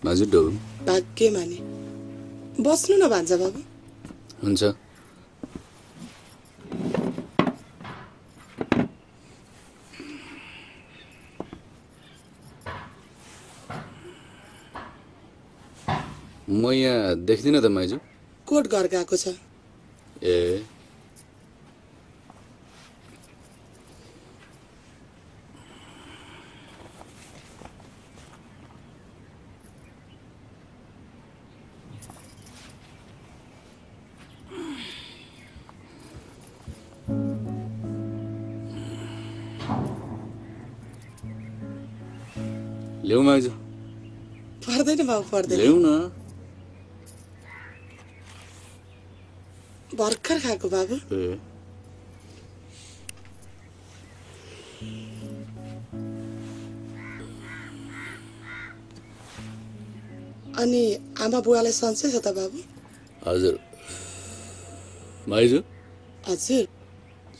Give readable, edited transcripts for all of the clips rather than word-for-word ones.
बाजु डो भाग्य माने बस्नु न भान्जा बाबु हुन्छ म यहाँ देख्दिन त माइजू कोट घर गएको छ ए ल्याउ माइजू पर्दैन बाबु पर्दैन ल्याउ न भर्खर खाएको बाबु ए अनि आमा बुवालाई सन्चै छ त बाबु हजुर माइजू हजुर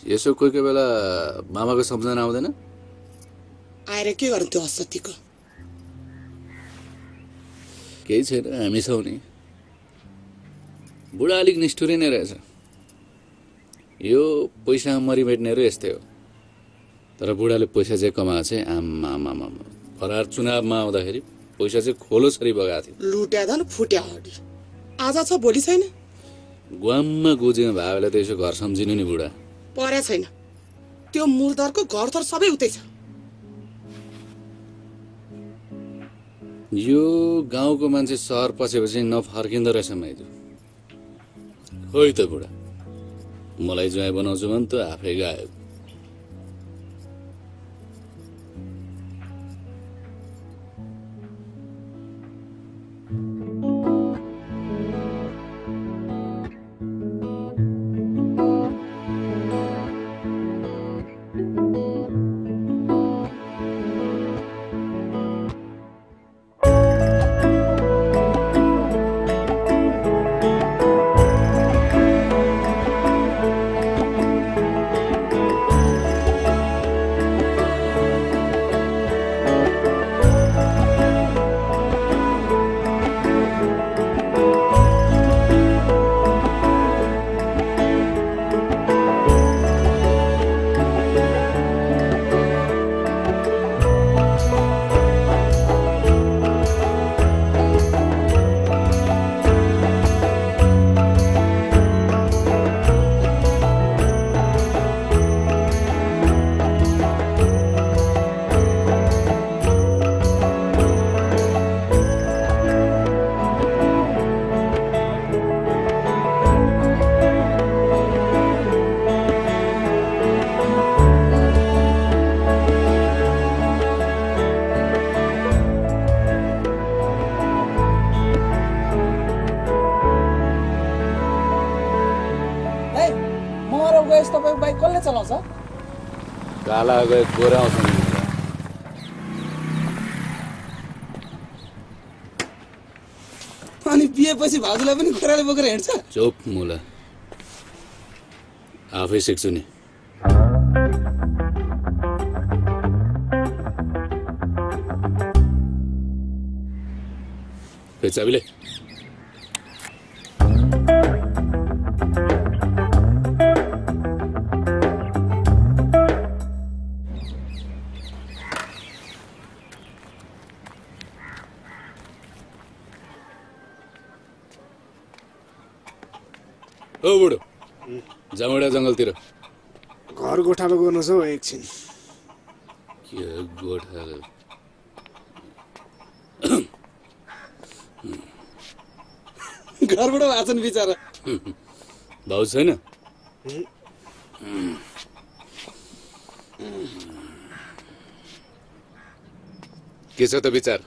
यसो कोही कोही बेला मामाको सम्झना आउँदैन आएर के गर्नु त्यो असत्यको केही छैन हामी छौँ नि बुढा अलिक निष्ठुरी नै रहेछ यो पैसा मरिमेट्नेहरू यस्तै हो तर बुढाले पैसा चाहिँ कमाएको चाहिँ आमा फरार चुनावमा आउँदाखेरि पैसा चाहिँ खोलो छरी बगाएको थियो लुट्या धन फुट्या हडी आज छ भोलि छैन गुवाममा गोजीमा भावेलाई त यसो घर सम्झिनु नि बुढा परे छैन त्यो मुर्दरको घर तर सबै उतै छ यो गाउँको मान्छे सहर पसेपछि नफर्किँदो रहेछ माइजू खोइ त बुढा मलाई ज्वाइँ बनाउँछु भने त आफै गायो काला गए गोरा आउँछ अनि बिहेपछि भाउजूलाई पनि खोराले बोकेर हिँड्छ चुप मुला आफै सिक्छु नि चाबीले ओ बुढो जाउँडा जङ्गलतिर घर गोठालो गर्नु छ एकछिन के गोठालो घरबाट वाचन बिचारा भाउ छैन के छ त विचार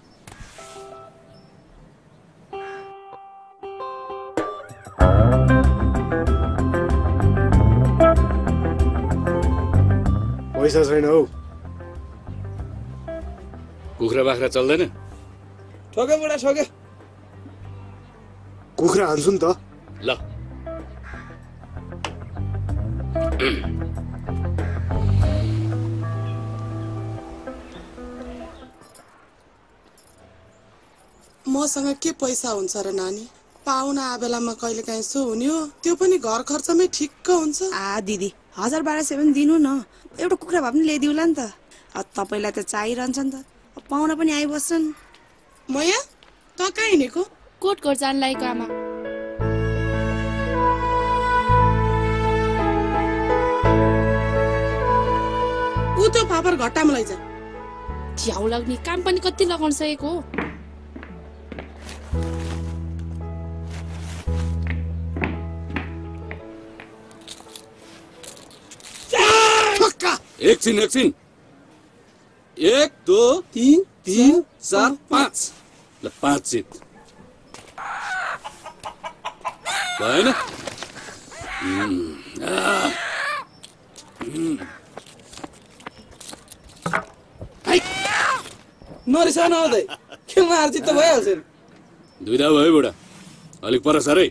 पैसा छैन हौ कुखुरा बाख्रा चल्दैन ठोके बुढा ठोके कुखुरा हान्छु नि त ल म मसँग के पैसा हुन्छ र नानी? पाहुना आ बेलामा कहिले काहीँ सो हुने हो, त्यो पनि घर खर्चमै ठिक्क हुन्छ। दिदी 1000-1200 पनि दिनु न, एउटा कुखुरा भए पनि ल्याइदिउला नि त। तपाईँलाई त चाहिरहन्छ नि त, पाहुना पनि आइबस्छन्। मया त कहाँ हिँडेको? कोटकोट जान लागेको आमा। ऊ त्यो फापर घट्टामा लैजा। झ्याउ लाग्ने काम पनि कति लगाउन सकेको हो। एकछिन 1 2 3 4 5 ल 5 चित भएन। नरिसा नहुँदै खेलमा हार जित त भइहाल्छ नि। दुइटा भयो बुढा, अलिक पर साह्रै।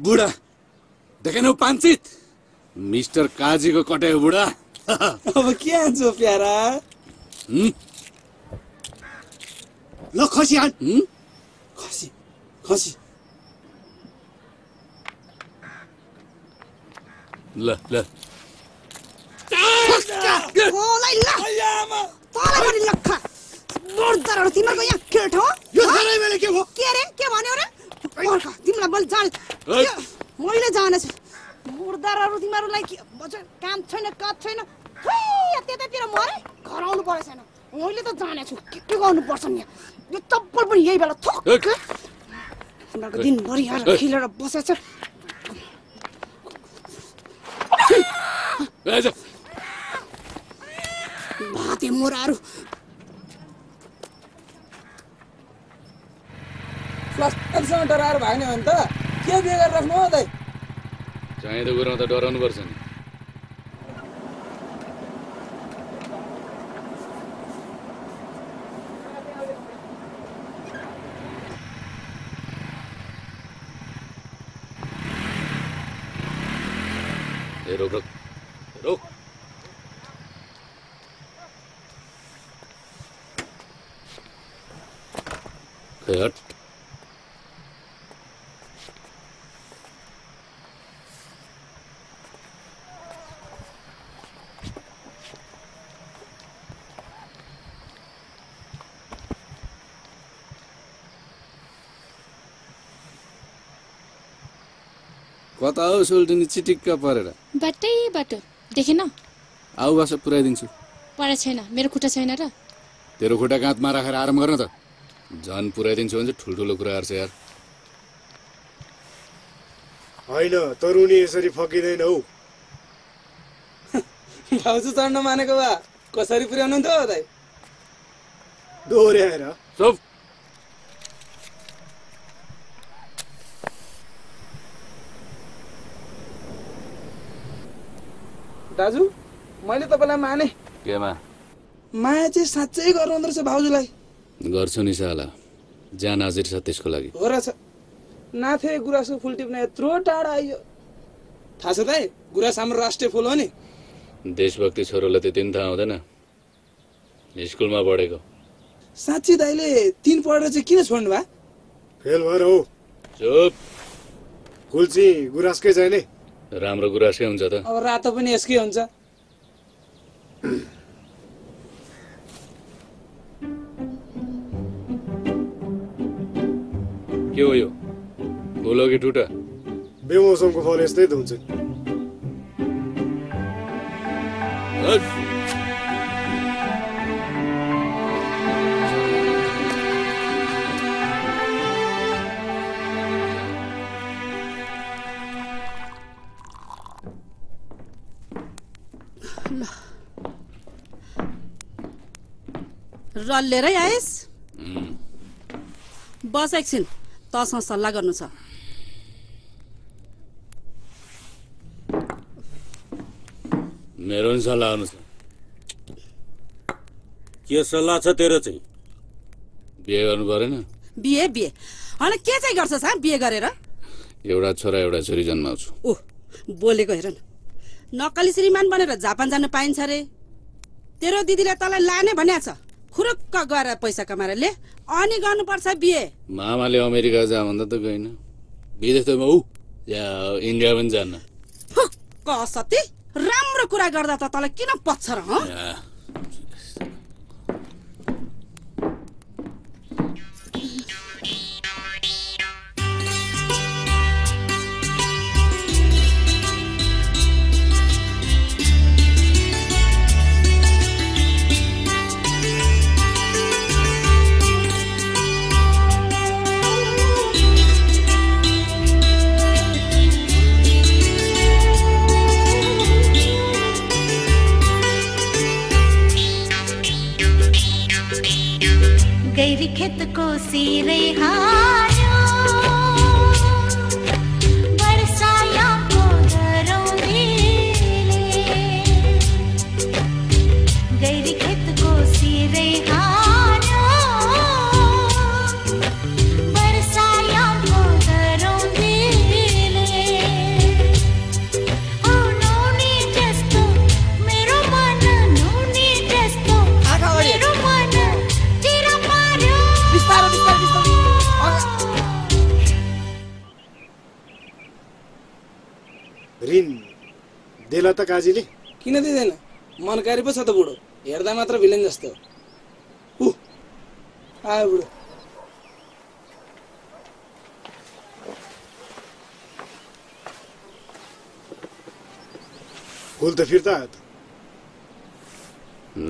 बुढा देखेनौ 5 चित? मिस्टर काजीको कटे हो बुढा। अब के हान्छौ प्यारा? ल खसी हान। खसी खसी ल ल ओलाई ल तँलाई पनि लक्खा मुर्दारहरु तिमीहरूको यहाँ केट हो? यो थालै मैले के भयो? के रे के भन्यो रे? पर्ख तिमीलाई बोल जान। मैले जानेछु मुर्दारहरु तिमीहरूलाई के भन्छ? काम छैन काज छैन, त्यतातिर मरे घर आउनु पर्छ छैन। मैले त जानेछु के गर्नु पर्छ नि। यो चप्पल पनि यही बेला थोक तिमीहरूको दिनभरि यहाँ खिलेर बसेछ। भाते मोराहरू प्लास्टरसँग डराएर भाग्ने हो नि त के बिहे गरेर राख्नु हो दाइ? चाहिँदो कुरामा त डराउनु पर्छ नि। रोक रोक रोक। हट। कता हो सोल्टिनी चिटिक्क परेर? बाटै बाटो देखेन? आऊ बस पुऱ्याइदिन्छु। पढा छैन, मेरो खुट्टा छैन र। तेरो खुट्टा काँधमा राखेर आराम गर्न त। झन् पुऱ्याइदिन्छु भने चाहिँ ठुल्ठुलो कुरा गर्छ यार। होइन तरुनी यसरी फकिँदैन हौ। भाउजू चढ्न मानेको भए कसरी पुर्याउनुहुन्थ्यो दाइ? दोहोऱ्याएर सब दाजु मैले तपाईँलाई माने। केमा? माया चाहिँ साँच्चै गर्नुहुँदो रहेछ भाउजूलाई। गर्छु नि साला, ज्यान हाजिर छ त्यसको लागि। हो रहेछ। नाथे गुराँसको फुल टिप्न यत्रो टाढा आइयो। थाहा छ दाइ गुराँस हाम्रो राष्ट्रिय फुल हो नि। देशभक्ति छोरोलाई त्यति पनि थाहा हुँदैन, स्कुलमा पढेको। साँच्ची दाइले 3 पढेर चाहिँ किन छोड्नु भयो? फेल भएर हो। चुप। फुल चाहिँ गुराँसकै चाहिने। राम्रो गुराँसकै हुन्छ त। अब रातो पनि यसकै हुन्छ। के हो यो? फुल हो कि टुटा? बेमौसमको फल यस्तै त हुन्छ। रल्लेरै आएस? बस एकछिन, तसँग सल्लाह गर्नु छ। मेरो पनि सल्लाह गर्नु छ। के सल्लाह छ तेरो चाहिँ? बिहे गर्नु परेन? बिहे बिहे होइन के चाहिँ गर्छस्? बिहे गरेर एउटा छोरा एउटा छोरी जन्माउँछु। बोलेको हेर न, नक्कली श्रीमान बनेर जापान जान पाइन्छ रे। तेरो दिदीले तँलाई लाने भन्या छ खुरुक्क गएर पैसा कमाएर ले अनि गर्नुपर्छ बिहे मामाले अमेरिका जा भन्दा त गएन विदेश त म या इन्डिया पनि जान्न फुक्क सती राम्रो कुरा गर्दा त तँलाई किन पच्छ र हँ या, गैरी खेत को सिरे हारो बरसाया को घरों दिले गैरी खेत को सिरे हारो बरसाया को घरों दिले ओ नोनी जस्तो मेरो मन नोनी जस्तो मेरो मन बिस्तारो बिस्तारो बिस्तारो ऋण देला त काजीले किन दिँदैन मनकारी पो छ त बुढो हेर्दा मात्र भिलेन जस्तो आयो बुढो फुल त फिर्ता आयो त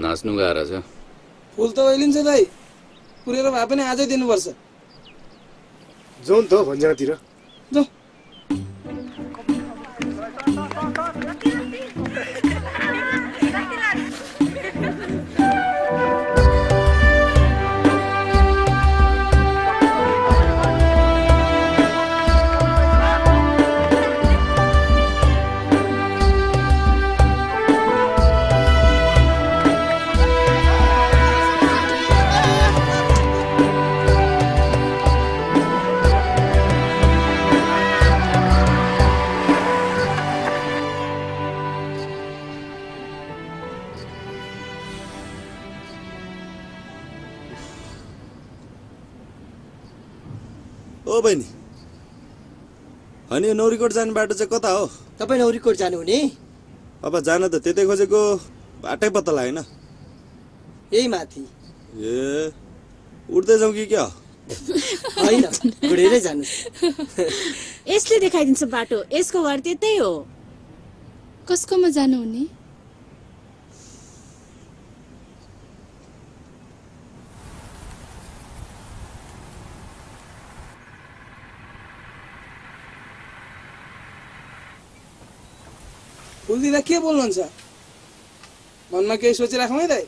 नाच्नु गाह्रो छ फुल त ओइलिन्छ दाइ पुरेर भए पनि आजै दिनुपर्छ जाउँ त भन्ज्यातिर जाऊ ओ बहिनी अनि यो नौरीकोट जाने बाटो चाहिँ कता हो तपाईँ नौरीकोट जानुहुने अब जान त त्यतै खोजेको बाटै पत्ता लागेन यही माथि ए उड्दै जाउँ कि क्या होइन घुडेरै जानु यसले देखाइदिन्छ बाटो यसको घर त्यतै हो कसकोमा जानुहुने फुल दिँदा के बोल्नुहुन्छ मनमा केही सोचिराखौँ है दाइ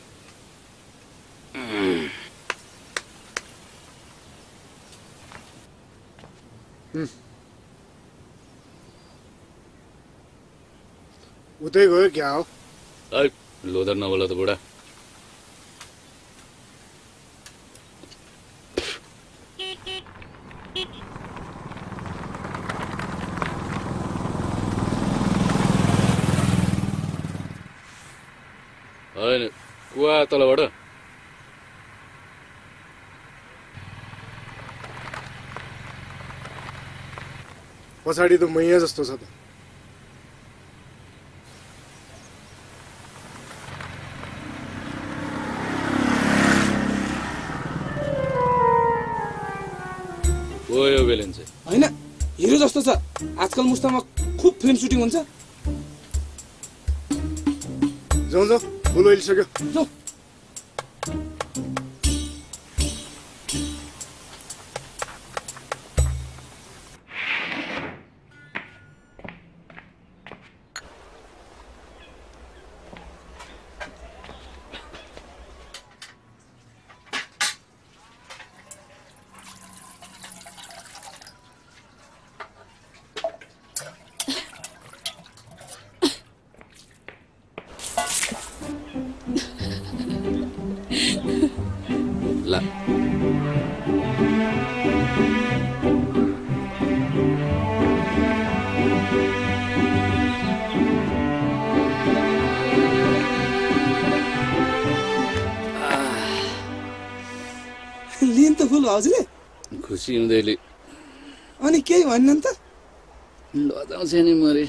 उतै गयो क्या हो ऐ लोदर नबोल त बुढा होइन कुवा तलबाट पछाडि त मैया जस्तो छ त गयो बेलेन चाहिँ होइन हिरो जस्तो छ आजकल मुस्तामा खुब फिल्म सुटिङ हुन्छ जाउँ जाउँ फुल ओइलिसक्यो जाऊ भाउजूले खुसी हुँदैले अनि केही भन्नु त लजाउँछ नि मरे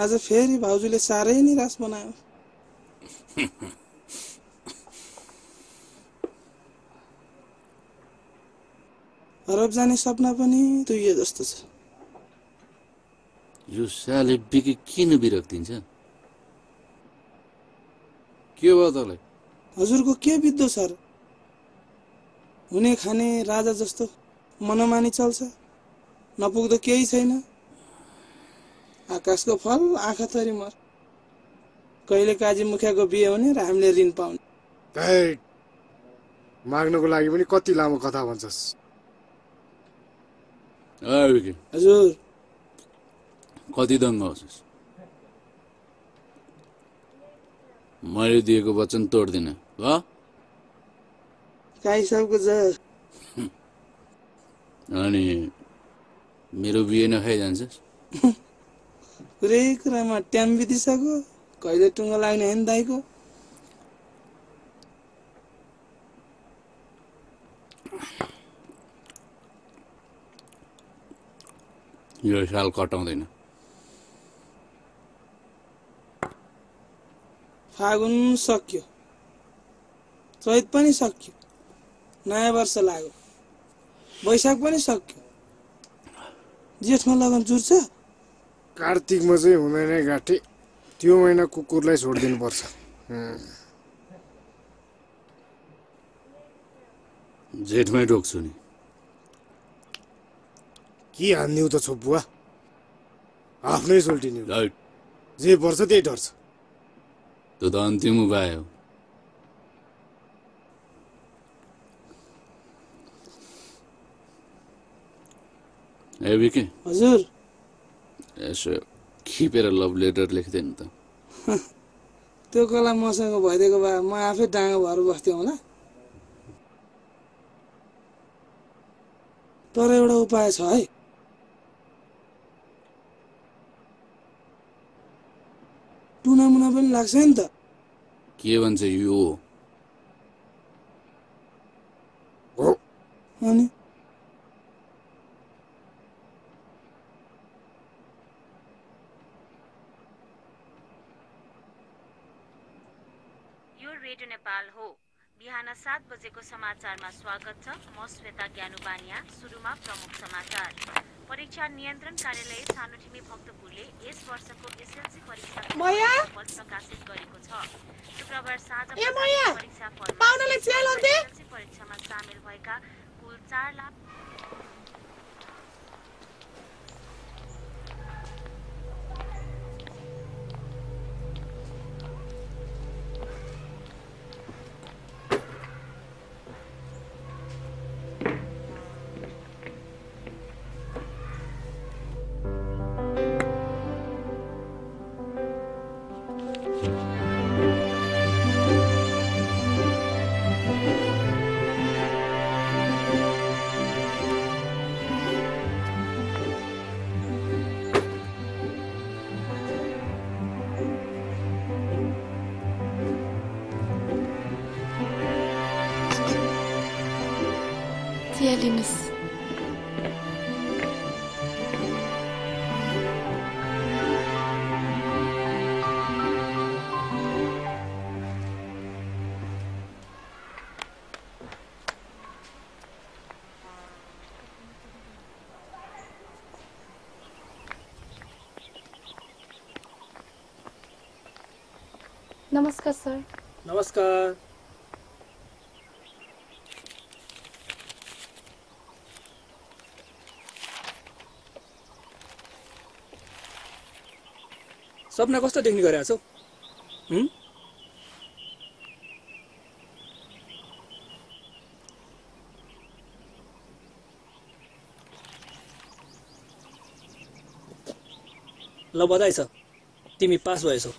आज फेरि भाउजूले साह्रै निराश बनायो अरब जाने सपना पनि तुइए जस्तो छ यो साले बिकी किन बिरक्तिन्छ के भयो तँलाई हजुरको के बित्दो छ र हुने खाने राजा जस्तो मनमानी चल्छ नपुग्दो केही छैन आकाशको फल आँखा थरी मर कहिले काजी मुखियाको बिहे हुने र हामीले ऋण पाउने माग्नको लागि पनि कति लामो कथा भन्छस् हजुर कति दङ्ग होस् मैले दिएको वचन तोड्दिन ल काई सबको ज अनि मेरो बिहे नखाइजान्छस् पुरै कुरामा ट्याम बितिसक्यो कहिले टुङ्गो लाग्ने होइन दाइको यो साल कटाउँदैन फागुन सक्यो चैत पनि सक्यो नयाँ वर्ष लाग्यो वैशाख पनि सक्यो जेठमा लगन जुर्छ कार्तिकमा चाहिँ हुँदैन गाठी त्यो महिना कुकुरलाई छोडिदिनु पर्छ जेठमै ढोक्छु नि के हान्यौ त छोपुवा आफ्नै सोल्टिन्यौ जे पर्छ त्यही डर्छ त्यो त अन्तिम उपाय हो ए विके हजुर यसो खिपेर लभ लेटर लेख्दैन त त्यो कला मसँग भइदिएको भए म आफै डाँगो भएर बस्थेँ होला तर एउटा उपाय छ है टुना मुना पनि लाग्छ नि त के भन्छ यो अनि रेडियो नेपाल हो बिहान 7 बजेको समाचारमा स्वागत छ म श्वेता ज्ञानुबानिया सुरुमा प्रमुख समाचार परीक्षा नियन्त्रण कार्यालय सानोठिमी भक्तपुरले यस वर्षको एसएलसी परीक्षा फल प्रकाशित गरेको छ शुक्रबार साँझ परीक्षा परीक्षामा सामेल भएका कुल 4 लाख लिनुस् नमस्कार सर नमस्कार सपना कस्तो देख्ने गरेका छौ ल बधाई छ, तिमी पास भएछौ।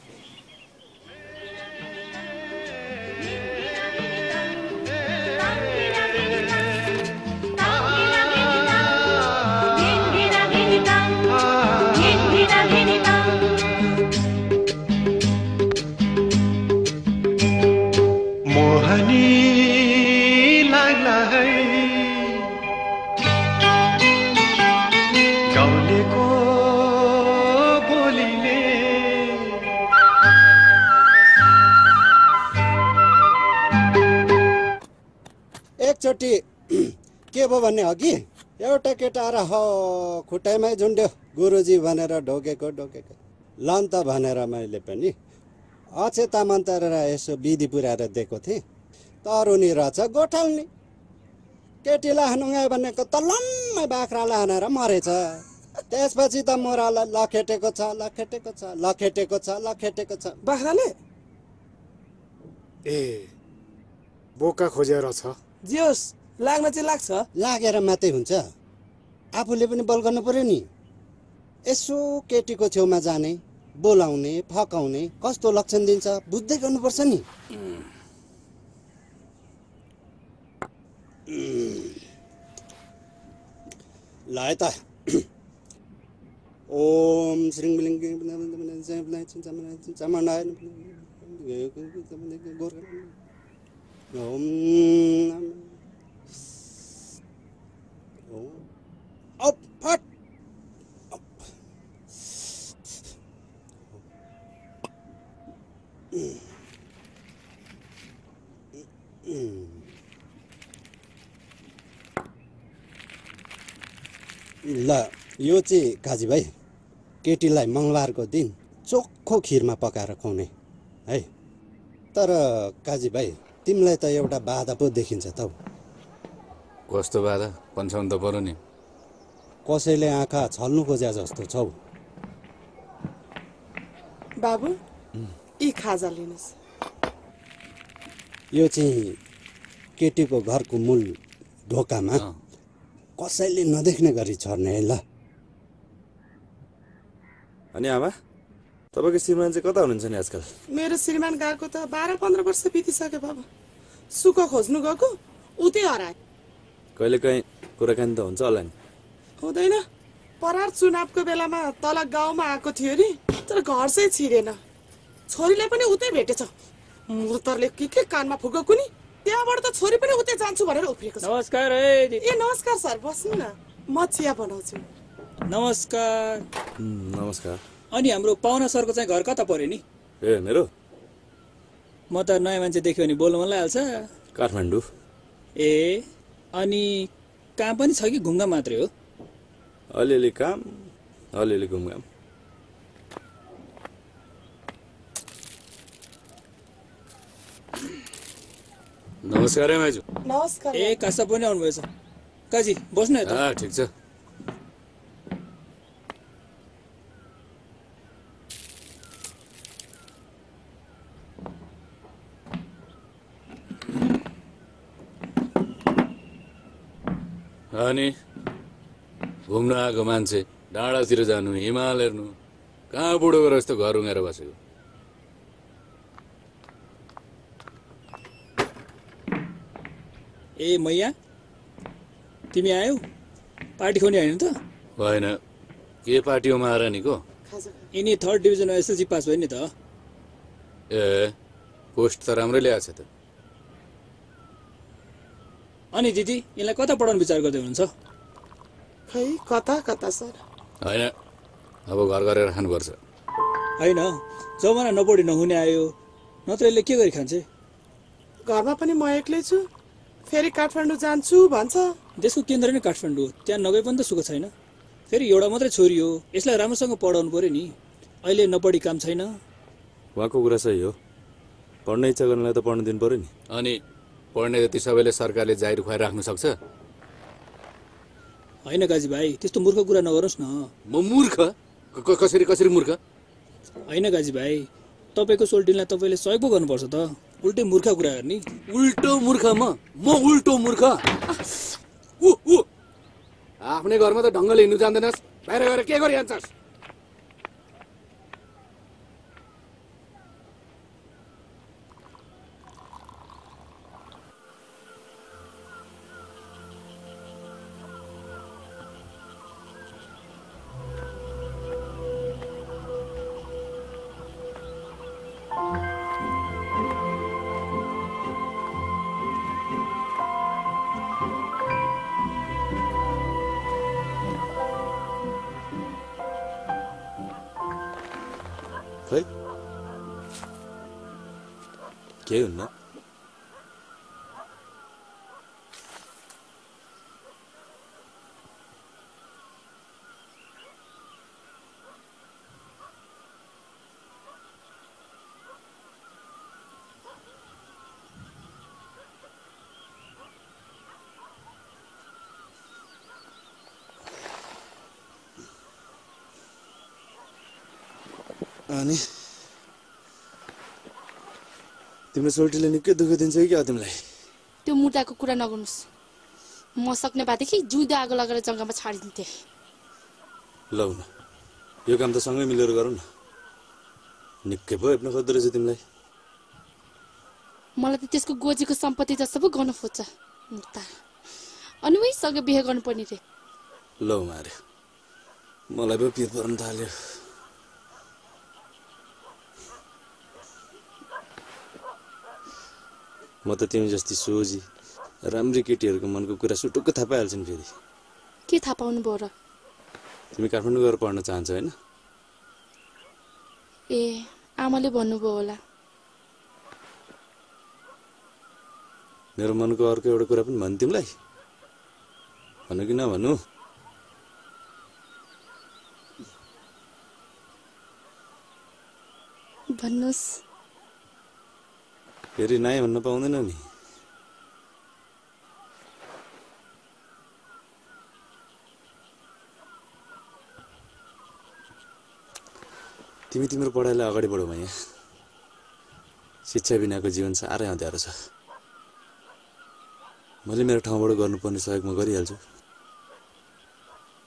मोहनी लाग्ला है गाउँलेको बोलीले। एकचोटि के भयो भन्ने अघि एउटा केटा र खुट्टाइमै झुन्ड्यो गुरुजी भनेर ढोकेको लन्त भनेर मैले पनि अचेता मन्त्र यसो विधि पुर्याएर दिएको थिएँ। तरुनी रहेछ गोठाल्ने, केटीलाई हानुङ्गा भनेको त लम्मै बाख्रालाई हानेर मरेछ। त्यसपछि त मोरालाई लखेटेको छ। बाख्राले ए बोका खोजेर छ। जियोस्, लाग्न चाहिँ लाग्छ। लागेर मात्रै हुन्छ, आफूले पनि बल गर्नु पर्यो नि। यसो केटीको छेउमा जाने, बोलाउने, फकाउने, कस्तो लक्षण दिन्छ बुझ्दै गर्नुपर्छ नि। ल है त, ओम श्रीं फट ल यो चाहिँ काजी भाइ केटीलाई मङ्गलबारको दिन चोखो खिरमा पकाएर खुवाउने है। तर काजी भाइ तिमीलाई त एउटा बाधा पो देखिन्छ त। कस्तो बाधा पन्छाउनु त पर्यो नि। कसैले आँखा छल्नु खोज्या जस्तो छौ। बाबु यी खाजा लिनुहोस्। यो चाहिँ केटीको घरको मूल ढोकामा कसैले नदेख्ने गरी छर्ने है। ल अनि आमा, तपाईँको श्रीमान चाहिँ कता हुनुहुन्छ नि आजकल? मेरो श्रीमान गएको त 12-15 वर्ष बितिसक्यो बाबु। सुख खोज्नु गएको उतै हराए। कहिलेकाहीँ कुराकानी त हुन्छ होला नि? हुँदैन। परार चुनावको बेलामा तल गाउँमा आएको थियो नि, तर घर चाहिँ छिरेन। छोरीलाई पनि उतै भेटेछ। मुर्तरले के कानमा फुकेको नि, त्यहाँबाट त छोरी पनि उतै जान्छु भनेर उफ्रिएको छ। नमस्कार है। ए नमस्कार सर, बस्नु न, म चिया बनाउँछु। नमस्कार। नमस्कार। अनि हाम्रो पाहुना सरको चाहिँ घर कता पर्यो नि? ए मेरो? म त नयाँ मान्छे देख्यो भने बोल्नु मन लागिहाल्छ। काठमाडौँ। ए अनि काम पनि छ कि घुमघाम मात्रै हो? अलिअलि काम, अलिअलि घुमघाम। नमस्कार है माइजू। नमस्कार। ए कासा पनि आउनुभएछ। काजी बस्नु है त। ठिक छ। अनि घुम्न आएको मान्छे डाँडातिर जानु, हिमाल हेर्नु, कहाँ बुढो गरेर यस्तो घर उङ्गेर बसेको? ए मैया, तिमी आयौ? पार्टी खुवाउने होइन त? होइन, के पार्टी हो महारानीको? यिनी 3rd डिभिजनमा एसएलसी पास भयो नि त। ए पोस्ट त राम्रै ल्याएको छ त। अनि दिदी यसलाई कता पढाउनु विचार गर्दै हुनुहुन्छ? खै कता कता सर। होइन, अब घर गरेर खानुपर्छ। होइन, जमाना नपढी नहुने आयो, नत्र यसले के गरी खान्छ? घरमा पनि म एक्लै छु, फेरि काठमाडौँ जान्छु भन्छ। देशको केन्द्र नै काठमाडौँ, त्यहाँ नगए पनि त सुख छैन। फेरि एउटा मात्रै छोरी हो, यसलाई राम्रोसँग पढाउनु पर्यो नि। अहिले नपढी काम छैन। उहाँको कुरा सही हो, पढ्ने इच्छा गर्नेलाई त पढ्न दिनु पर्यो नि। अनि पढ्ने जति सबैले सरकारले जाहिर खुवाएर राख्नु सक्छ? होइन काजी भाइ, त्यस्तो मूर्ख कुरा नगर्नुहोस् न। म मूर्ख? कसरी मूर्ख? होइन काजी भाइ, तपाईँको सोल्टिनलाई तपाईँले सहयोग पो गर्नुपर्छ त, उल्टै मूर्ख कुरा गर्ने। उल्टो मूर्ख? म उल्टो मूर्ख? आफ्नै घरमा त ढङ्गले हिँड्नु जान्दैनस्, बाहिर गएर के गरिहाल्छस्? खै के हुन्न अनि तिम्रो सोल्टीले निकै दुःख दिन्छ कि क्या तिमीलाई त्यो मुर्दाको कुरा नगर्नुस् म सक्ने भएदेखि जिउँदो आगो लगेर जग्गामा छाडिदिन्थे लौ न यो काम त सँगै मिलेर गरौँ न निकै पो हेप्न खोज्दो रहेछ तिमीलाई मलाई त त्यसको गोजीको सम्पत्ति जस्तो पो गर्न खोज्छ मुर्दा अनि उहीसँग बिहे गर्नुपर्ने रे लौ मारे मलाई पो पिर पर्न थाल्यो म त तिमी जस्ती सोझी राम्री केटीहरूको मनको कुरा सुटुक्क थाहा पाइहाल्छन् फेरि के थाहा पाउनु भयो र तिमी काठमाडौँ गएर पढ्न चाहन्छौ होइन ए आमाले भन्नुभयो होला मेरो मनको अर्को एउटा कुरा पनि भन् तिमीलाई भन्नु कि नभन्नु भन्नुस् फेरि नाइ भन्न पाउँदैन नि तिमी तिम्रो पढाइलाई अगाडि बढाऊ भैया शिक्षा बिनाको जीवन साह्रै अँध्यारो छ मैले मेरो ठाउँबाट गर्नुपर्ने सहयोग म गरिहाल्छु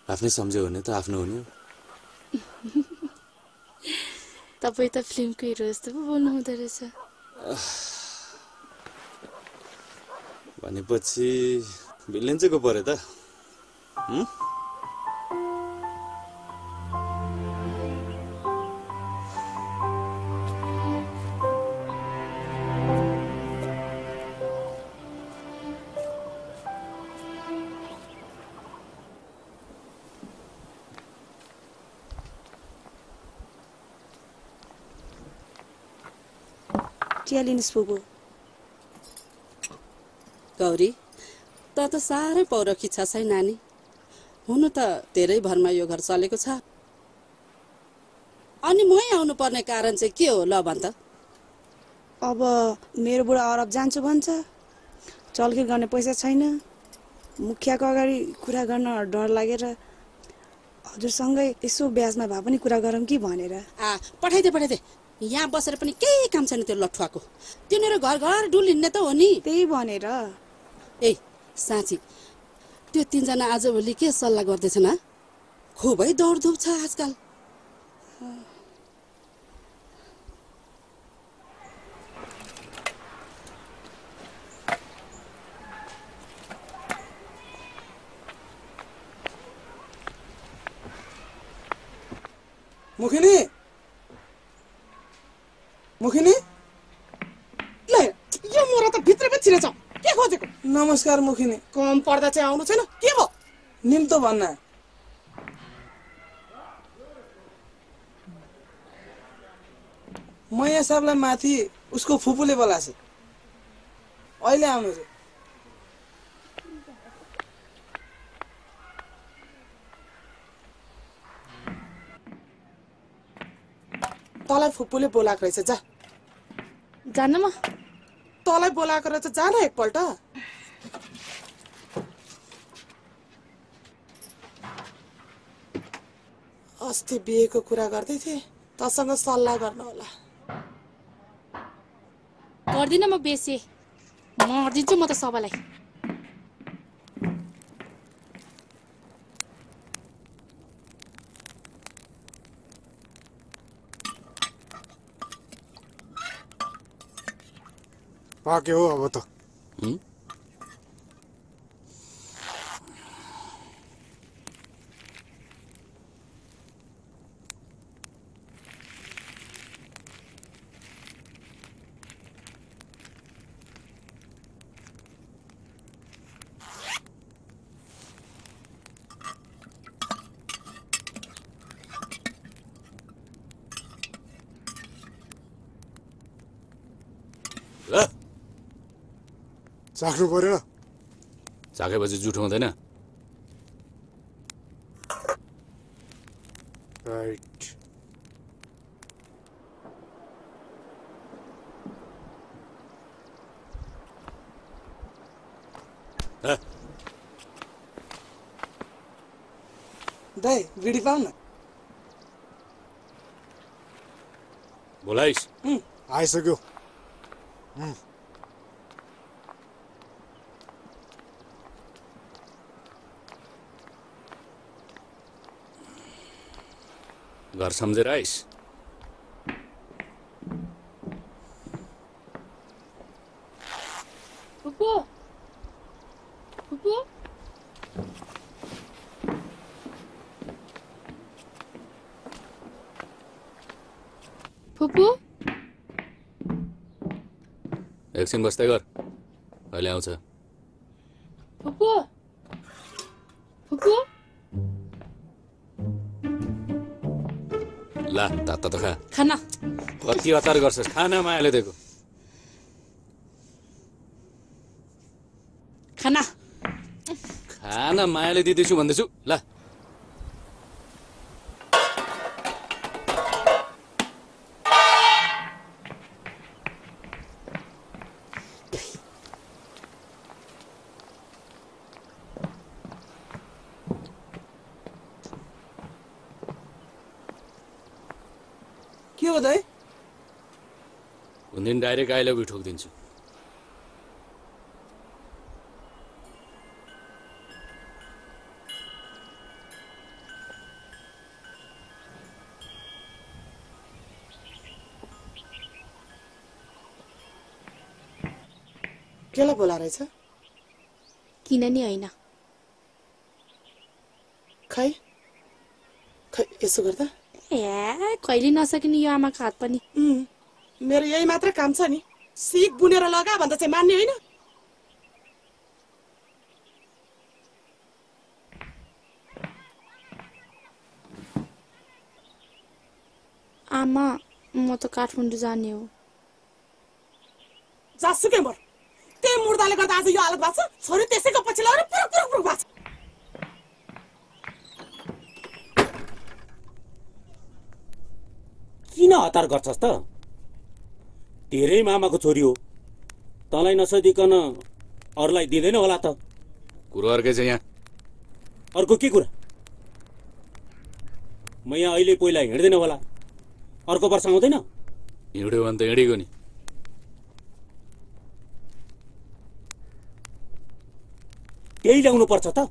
आफ्नै सम्झ्यो भने त आफ्नो हुने हो तपाईँ त फिल्मको हिरो जस्तो पो बोल्नु हुँदो रहेछ भनेपछि भिलेन चाहिँ को पर्यो त चिया लिनुहोस् फुपू गौरी त साह्रै पौरखी छ है नानी हुनु त धेरै भरमा यो घर चलेको छ अनि मै आउनु पर्ने कारण चाहिँ के हो ल भन् त अब मेरो बुढा अरब जान्छु भन्छ चलखेल गर्ने पैसा छैन मुखियाको अगाडि कुरा गर्न डर लागेर हजुरसँगै यसो ब्याजमा भए पनि कुरा गरौँ कि भनेर पठाइदे यहाँ बसेर पनि केही काम छैन त्यो लठुवाको तिनीहरू घर घर डुलिन्ने त हो नि त्यही भनेर ए साँच्ची त्यो तीनजना आजभोलि के सल्लाह गर्दैछन् खुबै दौडधुप छ आजकल मुखिनी ले यो मोरा त भित्र पो छिरेछ के खोजेको नमस्कार मुखिनी कम पर्दा चाहिँ आउनु छैन के भयो निम्तो भन्न मैया साहबलाई माथि उसको फुपूले बोलाछ अहिले आउनु रे तँलाई फुपूले बोलाएको रहेछ जा जान्न म तँलाई बोलाएको रहेछ जा न एकपल्ट अस्ति बिहेको कुरा गर्दै थिए तसँग सल्लाह गर्न होला गर्दिन म बेसे मर्दिन्छु म त सबैलाई पाक्यो हो अब त चाख्नु पर्यो चाखेपछि जुठो हुँदैन राइट दाइ बिडी पाऊ न बोलाइस आइसक्यो घर सम्झेर आइस फुपू फुपू फुपू एकछिन बस्दै गर अहिले आउँछ फुपू फुपू ला तातो त खा खाना कति हतार गर्छस् खाना मायाले दिएको खाना खाना मायाले दिँदैछु भन्दैछु ला के हो दाइ कुन दिन डाइरेक्ट आई लभ यु ठोकिदिन्छु केलाई बोला रहेछ किन नि होइन खै खै यसो गर्दा ए कहिले नसकिने यो आमाको हात पनि मेरो यही मात्र काम छ नि सिक बुनेर लगा भन्दा चाहिँ मान्ने होइन आमा म त काठमाडौँ जाने हो जासुकै मर त्यही मुर्दाले गर्दा आज यो हालत भएको छ छोरी त्यसैको पछि लगेर पुरुक पुरुक पुरुक भएको छ किन हतार गर्छस् त तेरै मामाको छोरी हो तँलाई नसोधिकन अरूलाई दिँदैन होला त कुरो अर्कै छ यहाँ अर्को के कुरा म यहाँ अहिले पहिला हिँड्दैन होला अर्को वर्ष आउँदैन हिँड्यो भने त हिँडेको नि त्यही ल्याउनु पर्छ त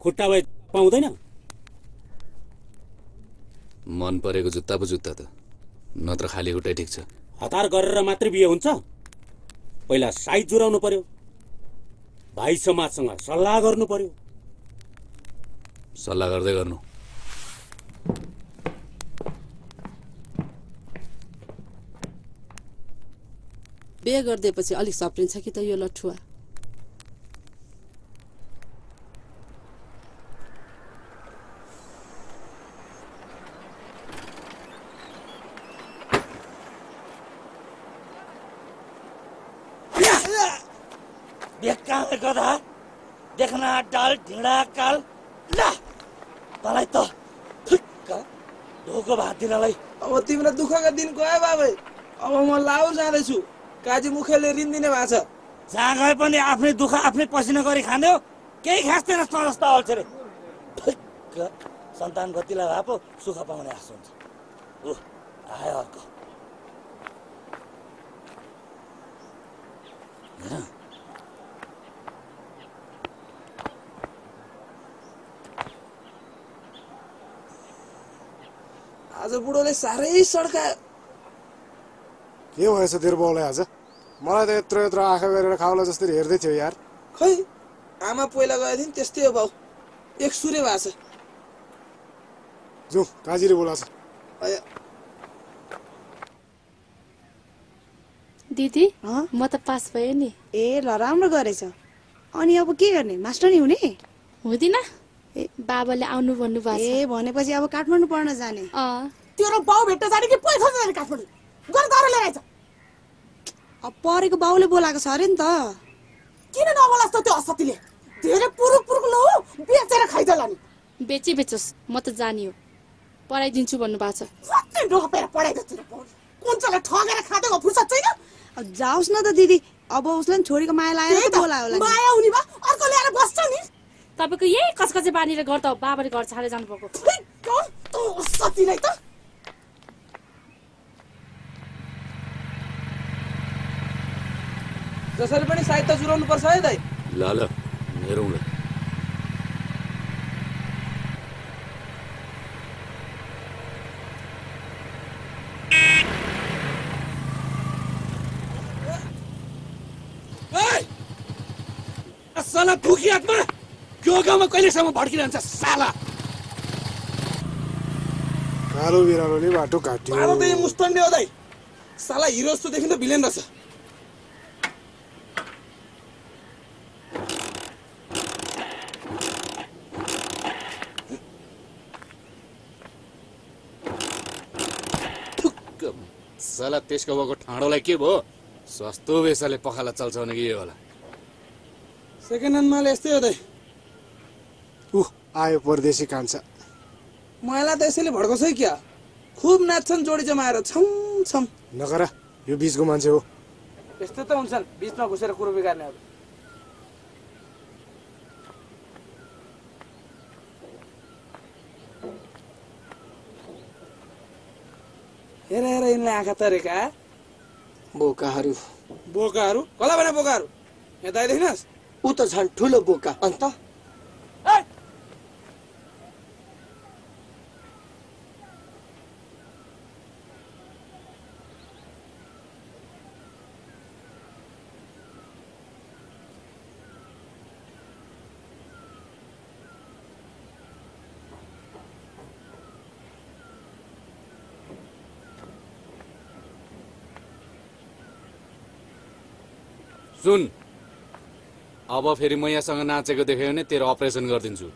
खुट्टा भए पाउँदैन मन परेको जुत्ता पो जुत्ता त नत्र खाली खुट्टै ठिक छ हतार गरेर मात्रै बिहे हुन्छ पहिला साइज जुराउनु पर्यो भाइ समाजसँग सल्लाह गर्नु पर्यो सल्लाह गर्दै गर्नु बिहे गरिदिएपछि अलिक सप्रिन्छ कि त यो लठुवा बेकार गधा देखना डाल ढिँडा काल ला तँलाई त ठिक्क ढोको भात दिनलाई अब तिम्रो दुःखका दिन गयो बाबै अब म लाउर जाँदैछु काजी मुखेले ऋण दिने भएको छ जहाँ गए पनि आफ्नै दुःख आफ्नै पसिना गरी खाने हो केही खाँच्दैन जस्ता अल्छ रे ठिक्क सन्तान गतिलाई भए पो सुख पाउने आश हुन्छ आयो अर्को आज बुढोले साह्रै सड्कायो के भएछ तेरो बाउलाई आज मलाई त यत्रो यत्रो आँखा गरेर खाउला जस्तै हेर्दै थियो यार खै आमा पहिला गएको थिइन् त्यस्तै हो बाउ एक सुरे भएको छ जाउँ काजीले बोलाछ दिदी म त पास भयो नि ए ल राम्रो गरेछ अनि अब के गर्ने मास्टर नि हुने हुँदिन ए बाबाले आउनु भन्नु भएको ए भनेपछि अब काठमाडौँ पढ्न जाने तेरो बाउ भेट्न जाने कि पैसा जाने काठमाडौँ गर लिएर आइज अब परेको बाउले बोलाएको छ अरे नि त किन नमलास् त त्यो असतीले धेरै पुरुक पुरुक लो बेचेर खाइजला नि बेचोस् म त जानियो पढाइदिन्छु भन्नुभएको छ कति रोपेर पढाइदिन्छ कुन चाहिँ ठगेर खाँदैको फुर्सद छैन जाओस् न त दिदी अब उसलाई नि छोरीको माया लागेर त बोलायो होला माया हुने बा अर्को ल्याएर बस्छ नि तपाईको यही कचकचे बानीर घर त बाबाले घर छाडेर जानु पर्को त असतीले त जसरी पनि साहित्य जुराउनु पर्छ है दाइ ल हेरौँ ल साला भुकी आत्मा यो गाउँमा कहिलेसम्म भड्किरहन्छ साला कालो बिरालोले बाटो काट्यो पारो त यो मुस्टन्डे हो दाइ साला हिरो जस्तो देखिन्छ भिलेन रहेछ साला त्यसको बाको ठाडोलाई के भयो सस्तो बेसाले पखाला चल्छ भने के होला सेकेन्ड ह्यान्ड माल यस्तै हो दाइ आयो परदेशी कान्छा मलाई त यसैले भड्काउँछ है क्या खुब नाच्छन् जोडी जमाएर छम छम नगर यो बिचको मान्छे हो यस्तो त हुन्छन् बिचमा घुसेर कुरो बिगार्नेहरू हेर हेर यिनलाई आँखा तरेका बोकाहरू कसलाई भने बोकाहरू यहाँ दाइ देखिनस् ऊ त झन् ठुलो बोका अन्त सुन अब फेरि म यहाँसँग नाचेको देख्यो भने तेरो अपरेसन गरिदिन्छु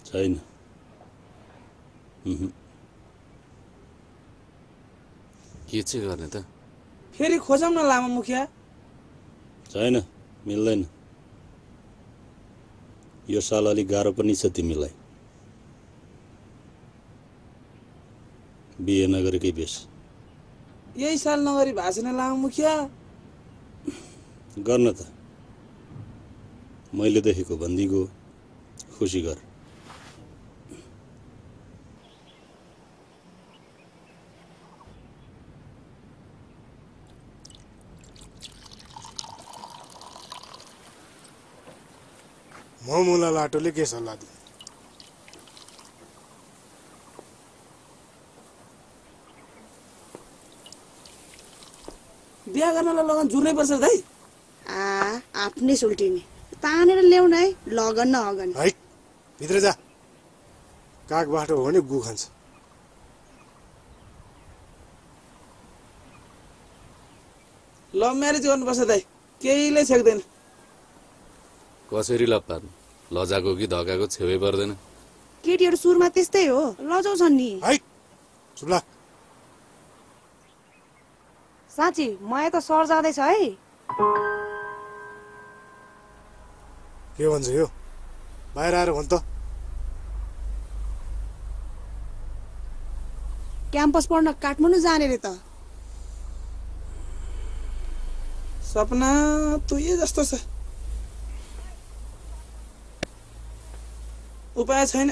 छैन के चाहिँ गर्ने त फेरि खोजौँ न लामा मुखिया छैन मिल्दैन यो साल अलिक गाह्रो पनि छ तिमीलाई बिहे नगरेकै बेस यही साल नगरी भएको छैन लामा मुखिया गर्न त मैले देखेको भन्दिगो खुसी गर मुला लाटोले के सल्लाह दिए बिहा गर्नलाई लगन जुर्नै पर्छ दाइ आफ्नै सुल्टिने तानेर ल्याउन है लगन न अगन है भित्र जा काग बाटो हो भने गु खान्छ लभ म्यारेज गर्नुपर्छ दाइ केहीले छेक्दैन कसरी लप पार्नु लजाको कि धकाको छेउै पर्दैन केटीहरू सुरुमा त्यस्तै हो लजाउँछन् नि है सुब्ला साँच्ची माया त सर जाँदैछ है के भन्छ यो बाहिर आएर भन् त क्याम्पस पढ्न काठमाडौँ जाने रे त सपना तुई जस्तो छ उपाय छैन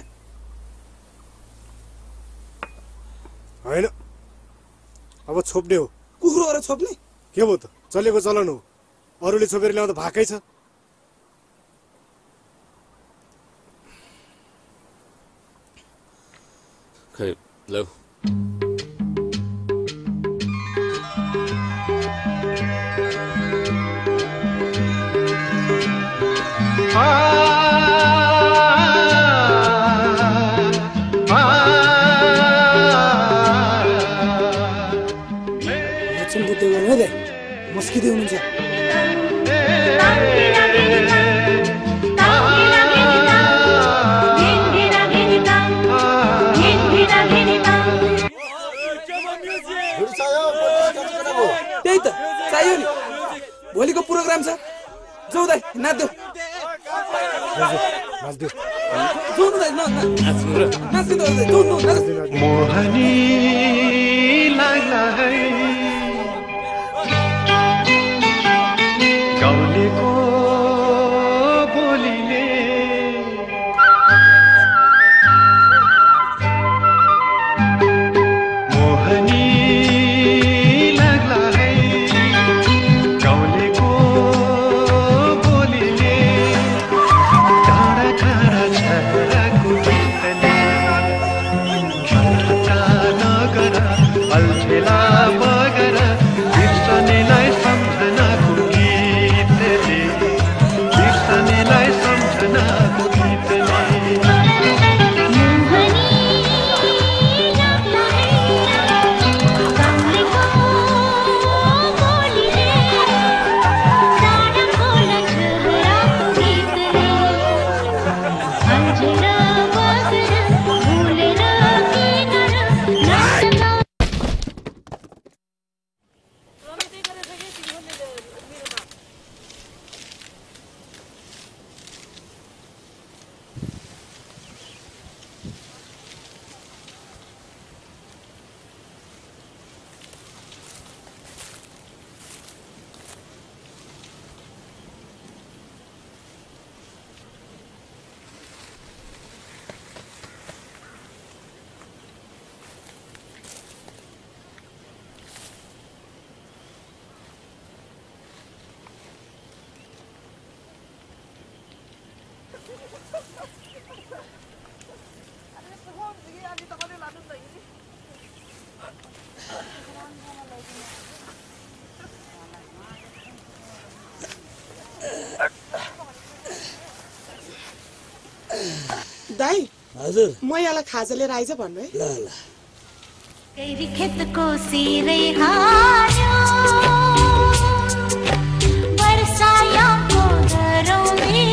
होइन अब छोप्ने हो कुखुरोहरू छोप्ने के भयो त चलेको चलन हो अरूले छोपेर ल्याउँदा भाकै छ खै लौ लक्षण बुझ्दै गर्नु है दाइ मस्किँदै हुनुहुन्छ त्यही त चाहियो नि भोलिको प्रोग्राम छ जाऊ दाइ नाच्देऊ मोहनी लाग्ला है गाउँलेको बोलीले मोहनी लाग्ला है गाउँलेको बोलीले टाढा टाढा छराको गीतले छट्टा नगर अल्झेला बगर बिर्सनेलाई सम्झनाको गीतले बिर्सनेलाई सम्झनाको गीतले दाई हजुर म यहाँलाई खाजा लिएर आइज भन्नु है ल ल गैरी खेतको सिरै हार्यो वर्षायाको गरौँले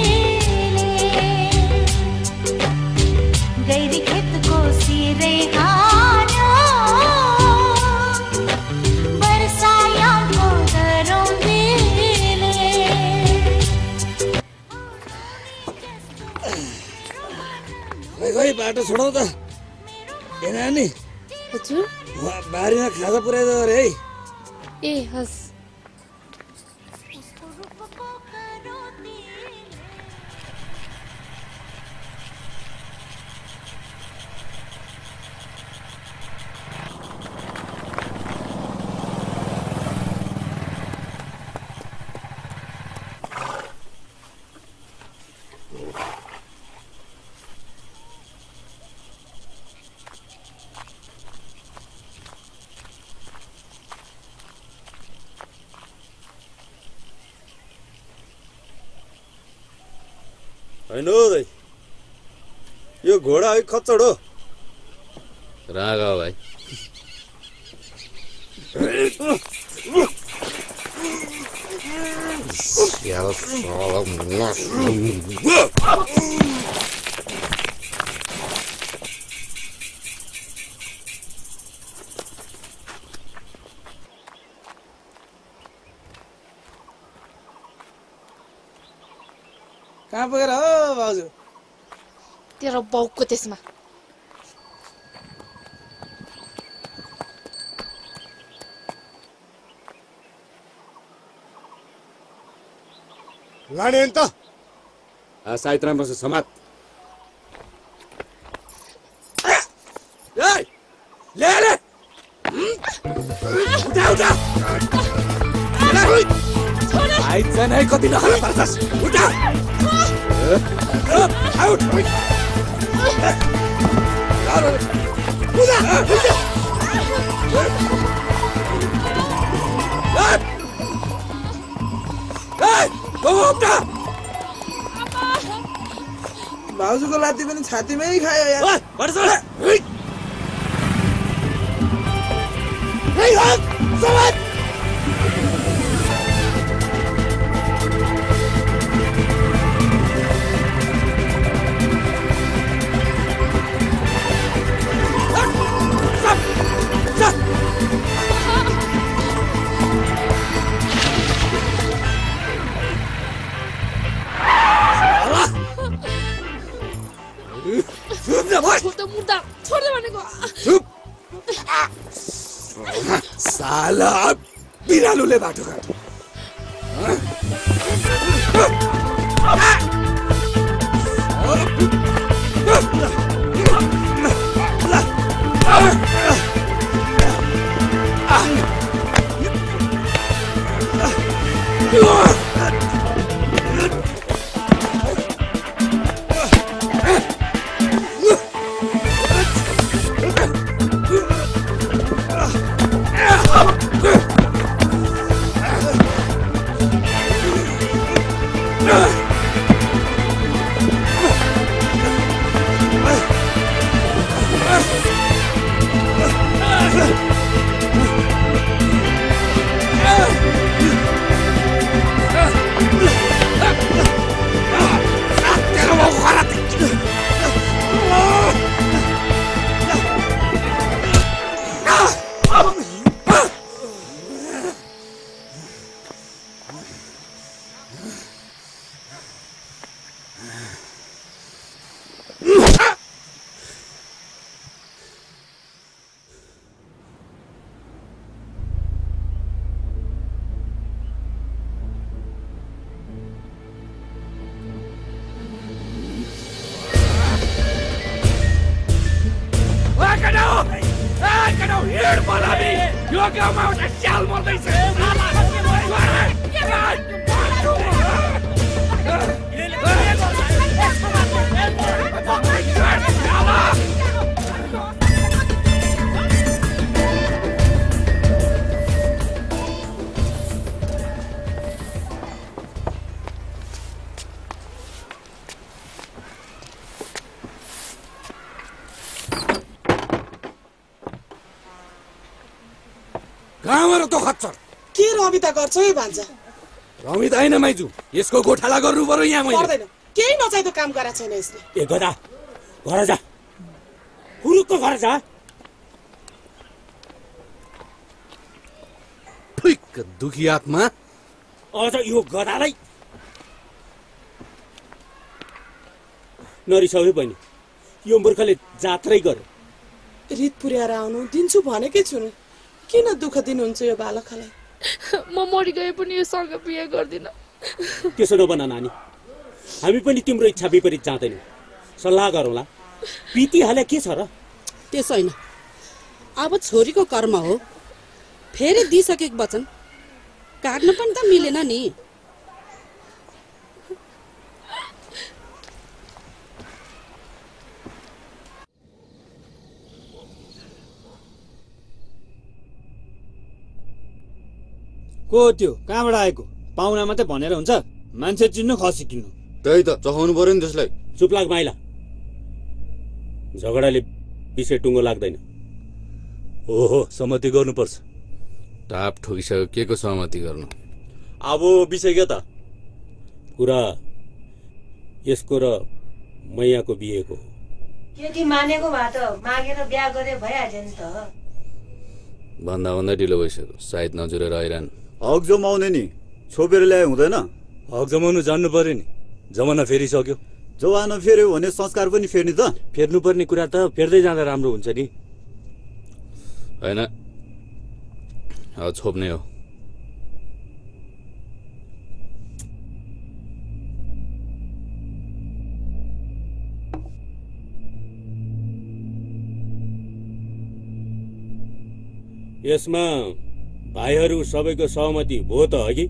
गैरी खेतको सिरै हार्यो वर्षायाको गरौँले खै बाटो छोडाउ त ए नानी हजुर बारीमा खाजा पुर्याइदियो अरे है ए हस् होइन हो दाइ यो घोडा है खच्चड हो राग हो भाइ कहाँ पुगेर हो भाउजू तेरो बाउको त्यसमा लाने नि त साइत राम्रो छ समात ले ले उठा उठा आइज नै कति नखरा पर्छस् उठा आउट भाउजूको लात्ती पनि छातीमै खायो यार साला बिरालोले बाटो काट्यो के रमिता गर्छ है भान्जा रमिता होइन माइजू यसको गोठाला गर्नु पर्यो यहाँ मैले पर्दैन केही नचाहिँदो काम गरेको छैन यसले ए गदा घर जा पुरुषको घर जा फुइक दुखी आत्मा अझ यो गदालाई नरिसाउनु बहिनी यो मूर्खले जात्रै गर्यो रित पुर्याएर आउनु दिन्छु भनेकै छु नि किन दुःख दिनुहुन्छ यो बालकलाई म मरि गए पनि योसँग बिहे गर्दिन त्यसो नबना नानी हामी पनि तिम्रो इच्छा विपरीत जाँदैनौँ सल्लाह गरौँला पितिहाले के छ र त्यसो होइन अब छोरीको कर्म हो फेरि दिइसकेको वचन काट्नु पनि त मिलेन नि को त्यो कहाँबाट आएको पाहुना मात्रै भनेर हुन्छ मान्छे चिन्नु खसी किन्नु त्यही त चखाउनु पर्यो नि त्यसलाई चुप लाग माइला झगडाले विषय टुङ्गो लाग्दैन ओहो सहमति गर्नुपर्छ टाप ठोकिसक्यो के को सहमति गर्नु अब विषय के त कुरा यसको र मैयाको बिहेको केटी मानेको भए त मागेर बिहा गरे भइहाल्यो नि त भन्दा भन्दा ढिलो भइसक्यो सायद नजुरेर आइरहन् हक जमाउने नि छोपेर ल्याए हुँदैन हक जमाउनु जान्नु पर्यो नि जमाना फेरिसक्यो जमाना फेर्यो भने संस्कार पनि फेर्ने त फेर्नुपर्ने कुरा त फेर्दै जाँदा राम्रो हुन्छ नि होइन अब छोप्ने हो यसमा भाइहरू सबैको सहमति भयो त अघि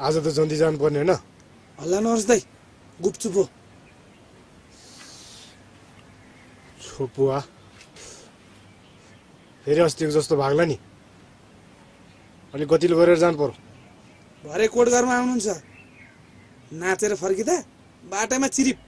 आज त जन्ती जानुपर्ने होइन हल्ला नहोस् दाइ गुपचुप हो छोपुवा फेरि अस्तिको जस्तो भाग्ला नि अनि गतिलो गरेर जानु पर्यो भरे कोटघरमा आउनुहुन्छ नाचेर फर्किँदा बाटामा चिरिप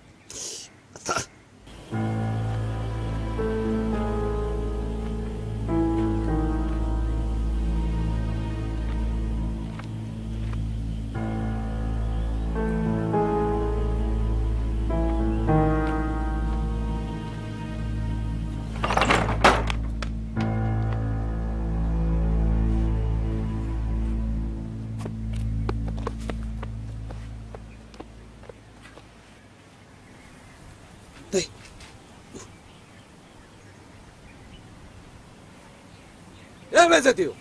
ए बेइज्जती हो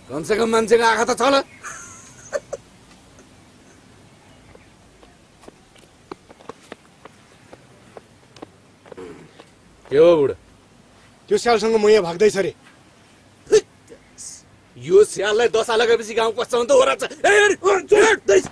कमसेकम मान्छेको आँखा त छ ल के हो बुढा त्यो स्यालसँग म यहाँ भाग्दैछ रे यो स्याललाई दशा लगाएपछि गाउँ पस्छ भने त हो रहेछ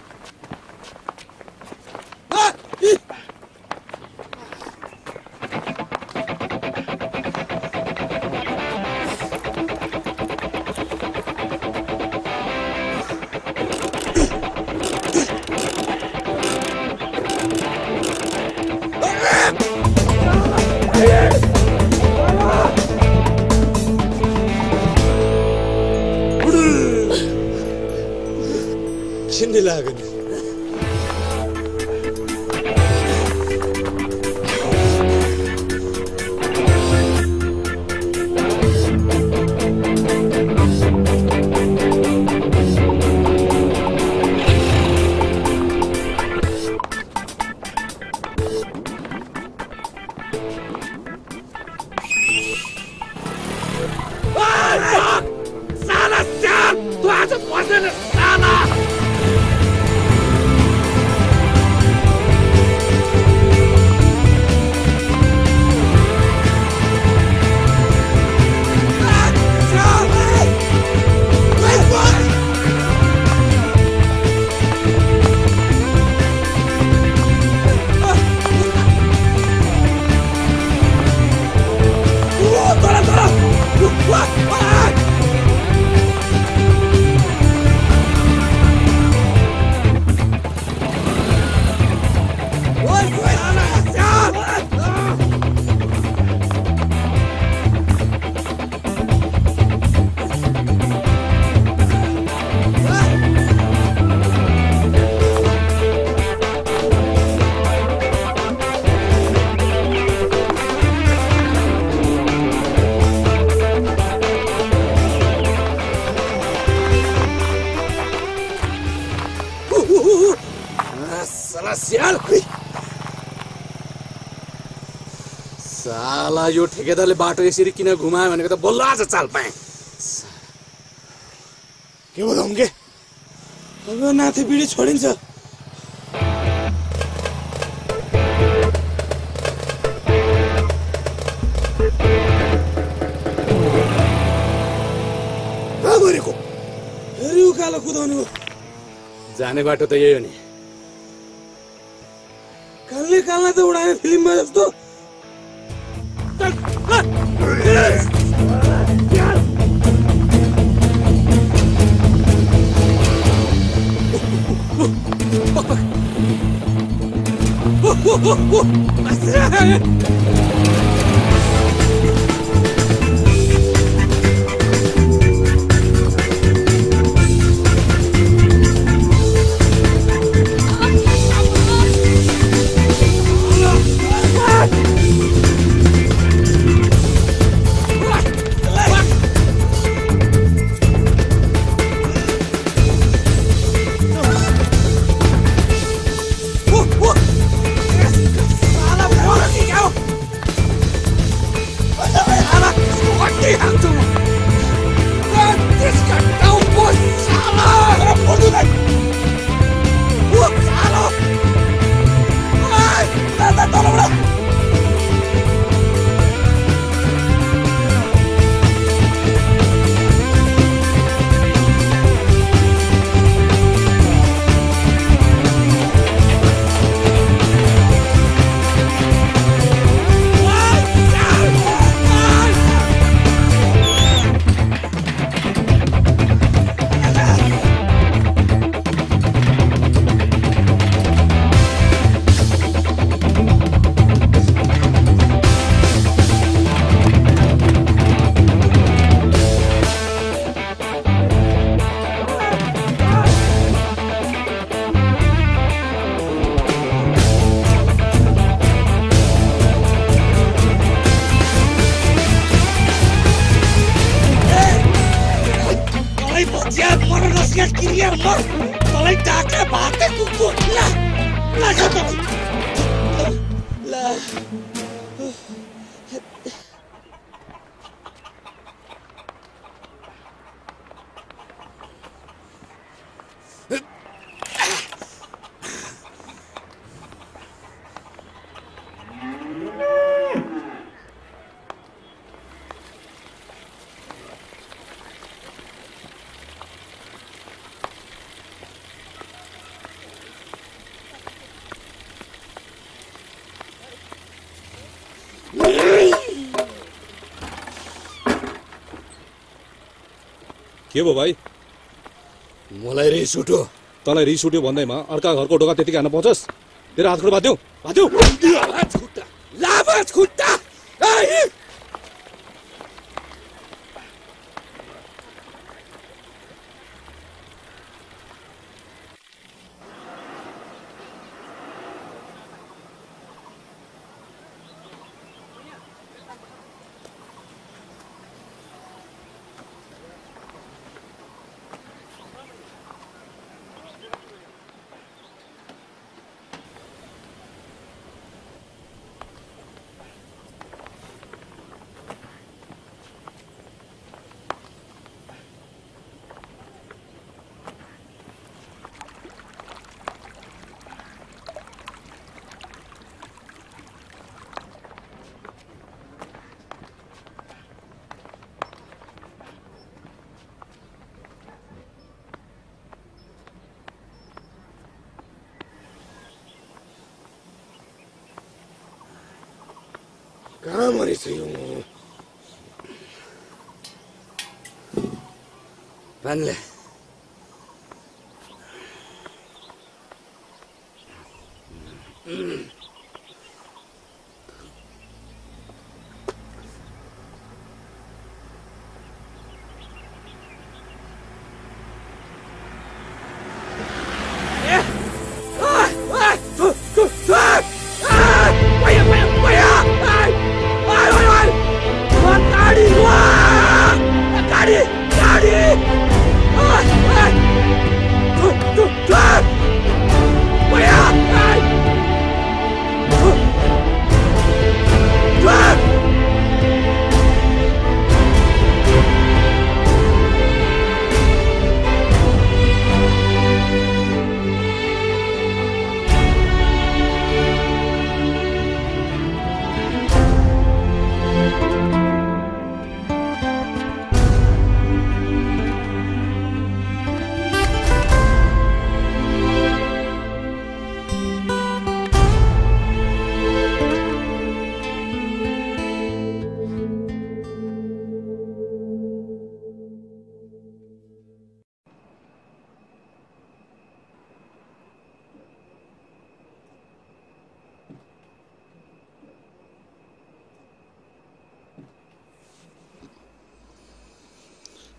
छिन्दी लाग्यो नि साला स्याल तँ आज बस्दैन साला साला यो ठेकेदारले बाटो यसरी किन घुमायो भनेको त बल्ल आज चाल पाएँ के हो धम्के अब नाथे बिडी छोडिन्छ कहाँ गरेको फेरि उकालो कुदाउनु जाने बाटो त यही हो नि कालले काललाई त उडाने फिल्ममा जस्तो प्रतिज्ञा क्रिया म तँलाई डाका भाते कुकुर ल ल खा त ल के भयो भाइ मलाई रिस उठ्यो तँलाई रिस उठ्यो भन्दैमा अर्का घरको ढोका त्यतिकै हान्न पाउँछस् तेरो हात खुट्टा बाध्यो बाध्यो लाभाज खुट्टा कहाँ मरेछ यो पानीले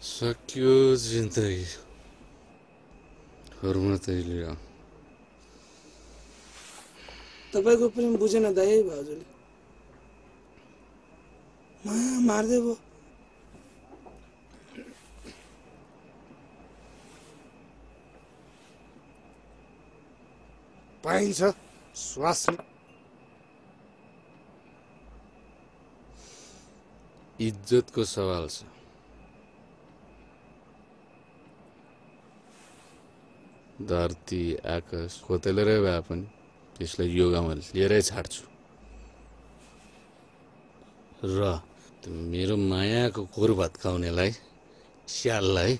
सक्यो जिन्दगी लियो तपाईँको प्रेम बुझेन दाइ भाउजूले माया मार्दै भयो पाइन्छ श्वास इज्जतको सवाल छ धरती आकाश खोतेलेरै भए पनि त्यसलाई योगामा लिएरै छाड्छु र मेरो मायाको कोर भत्काउनेलाई स्याललाई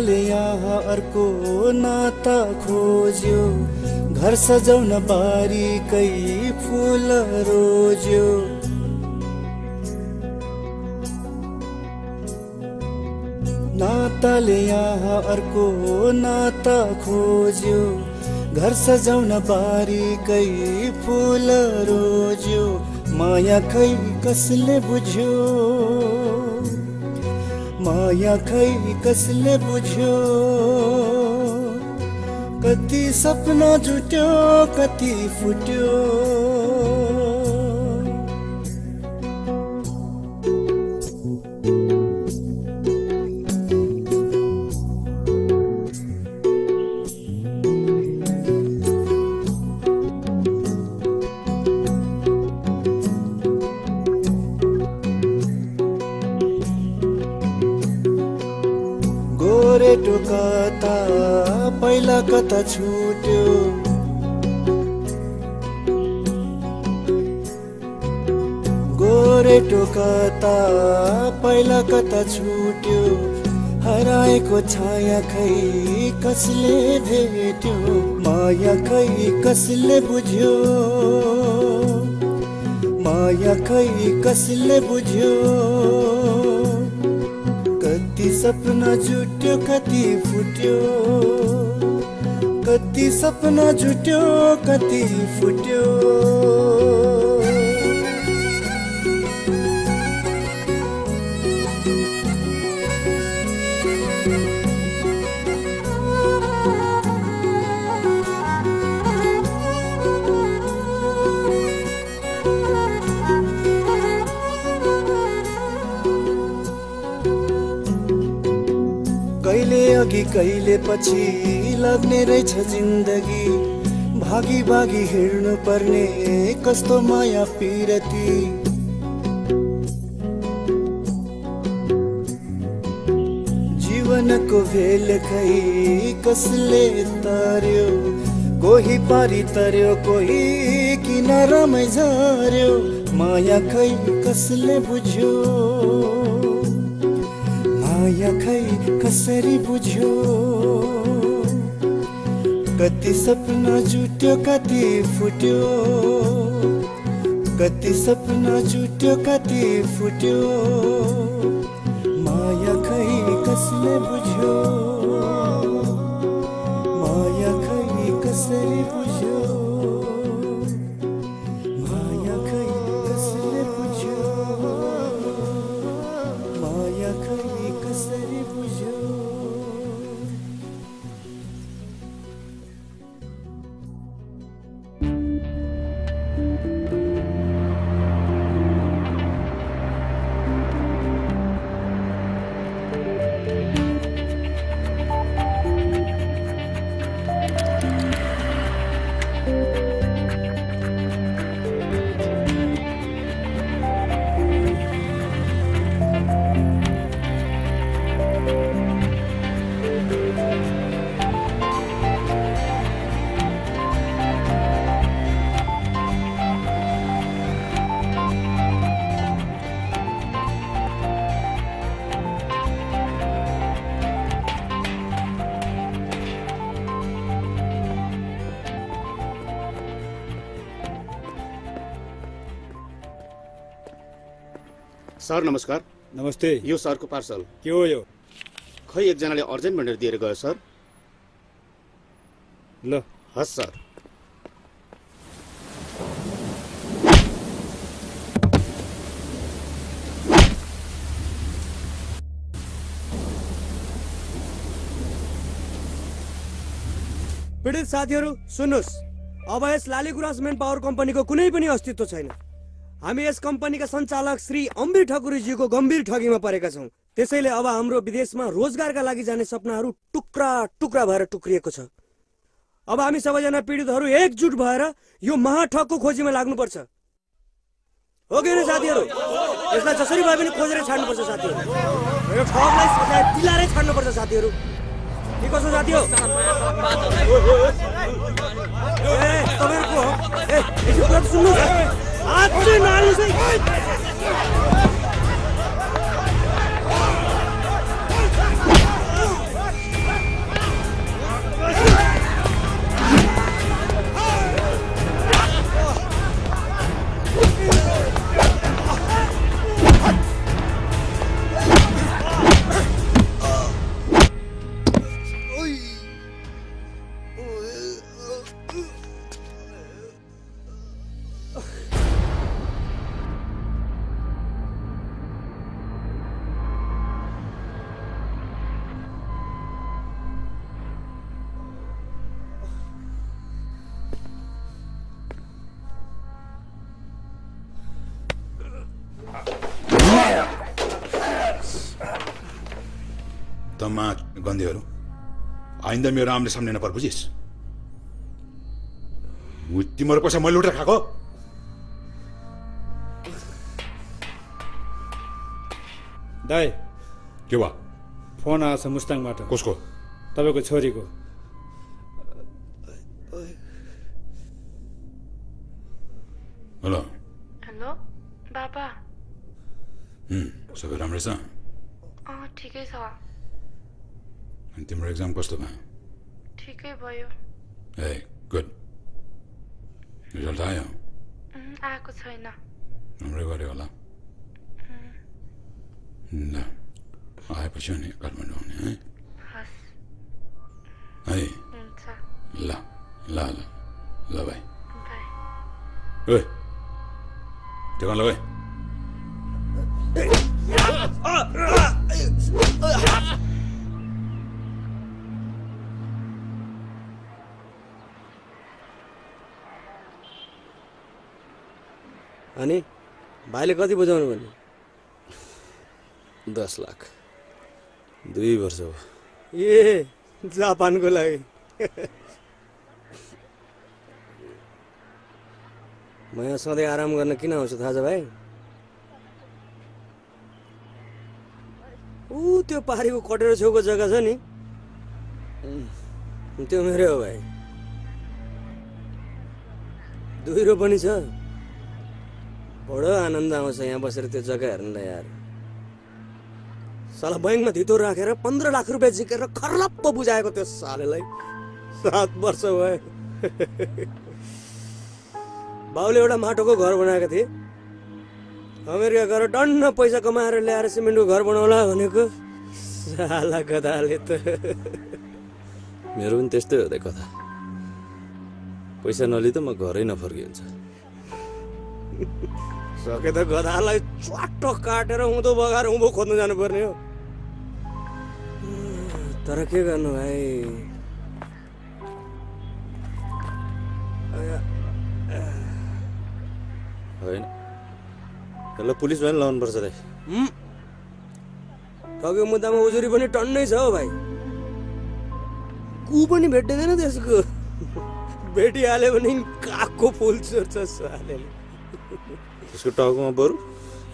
नाताले यहाँ अर्को नाता खोज्यो घर सजाउन बारीकै फुल रोज्यो नाताले यहाँ अर्को नाता खोज्यो घर सजाउन बारीकै फुल रोज्यो माया खै कसले बुझ्यो माया खै कसले बुझ्यो कति सपना जुट्यो कति फुट्यो गोरेटो कता पहिला कता छुट्यो गोरेटो कता पहिला कता छुट्यो हराएको छाया खै कसले भेट्यो माया खै कसले बुझ्यो माया खै कसले बुझ्यो कति सपना जुट्यो कति फुट्यो कति सपना जुट्यो कति फुट्यो कहिले अघि कहिले पछि लाग्ने रहेछ जिन्दगी भागी भागी हिँड्नु पर्ने कस्तो माया पिरती जीवनको भेल खै कसले तार्यो कोही पारी तर्यो कोही किनारामै झर्यो माया खै कसले बुझ्यो माया खै कसरी बुझ्यो कति सपना जुट्यो कति फुट्यो कति सपना जुट्यो कति फुट्यो माया खै कसले बुझ्यो माया खै कसरी बुझ्यो माया खै कसले बुझ्यो माया खै कसरी बुझ्यो सर नमस्कार। नमस्ते। यो सरको पार्सल के हो यो? खै एकजनाले अर्जेन्ट भनेर दिएर गयो सर। ल हस् सर। पीडित साथीहरू सुन्नुहोस्, अब यस लालीगुराँस मेन पावर कम्पनीको कुनै पनि अस्तित्व छैन। हामी यस कम्पनीका सञ्चालक श्री अम्बिर ठकुरीजीको गम्भीर ठगीमा परेका छौँ। त्यसैले अब हाम्रो विदेशमा रोजगारका लागि जाने सपनाहरू टुक्रा टुक्रा भएर टुक्रिएको छ। अब हामी सबैजना पीडितहरू एकजुट भएर यो महाठगको खोजीमा लाग्नुपर्छ। हो कि होइन साथीहरू? यसलाई जसरी भए पनि खोजेर छाड्नुपर्छ साथीहरू। यो ठगलाई सजाय दिलाएरै छाड्नुपर्छ साथीहरू। के कसो साथी हो? तपाईँहरूको यसो कुरा सुन्नु, हात चाहिँ नहाल्नुहोस् है। खतममा गन्धीहरू आइन्दा मेरो आम्ने सामने नपर बुझिस् तिम्रो पैसा मैले लुटेर खाएको दाइ के भयो फोन आएछ मुस्ताङबाट कसको तपाईँको छोरीको हेलो हेलो बाबा सबै राम्रै छ ठिकै छ अनि तिम्रो एक्जाम कस्तो भयो ठिकै भयो ए गुड रिजल्ट आयो आएको छैन राम्रै गऱ्यो होला ल आएपछि अनि काठमाडौँ आउने है है ल ल ल ल भाइ ओ टेकन लगाए अनि भाइले कति बुझाउनु भने 10 लाख 2 वर्ष हो ए जापानको लागि म यहाँ सधैँ आराम गर्न किन आउँछु थाहा छ भाइ ऊ त्यो पारीको कटेरो छेउको जग्गा छ नि त्यो मेरै हो भाइ 2 रो पनि छ बडो आनन्द आउँछ यहाँ बसेर त्यो जग्गा हेर्नलाई यार साला बैंकमा धितो राखेर 15 लाख रुपियाँ झिकेर खर्लप्प बुझाएको त्यो सालेलाई 7 वर्ष भयो बाउले एउटा माटोको घर बनाएका थिए अमेरिका गएर डन्न पैसा कमाएर ल्याएर सिमेन्टको घर बनाउला भनेको साला गधाले त मेरो पनि त्यस्तै हो कथा पैसा नलि त म घरै नफर्किन्छ सके त गधालाई च्वाटो काटेर उँधो बगाएर उँभो खोज्नु जानुपर्ने हो तर के गर्नु भाइ होइन त्यसलाई पुलिस भएर लाउनुपर्छ दाइ ठग्यो मुद्दामा उजुरी पनि टन्नै छ हो भाइ कु पनि भेट्दैन त्यसको भेटिहाल्यो भने कागको फुल चोर्छ सालेले त्यसको टाउकोमा बरु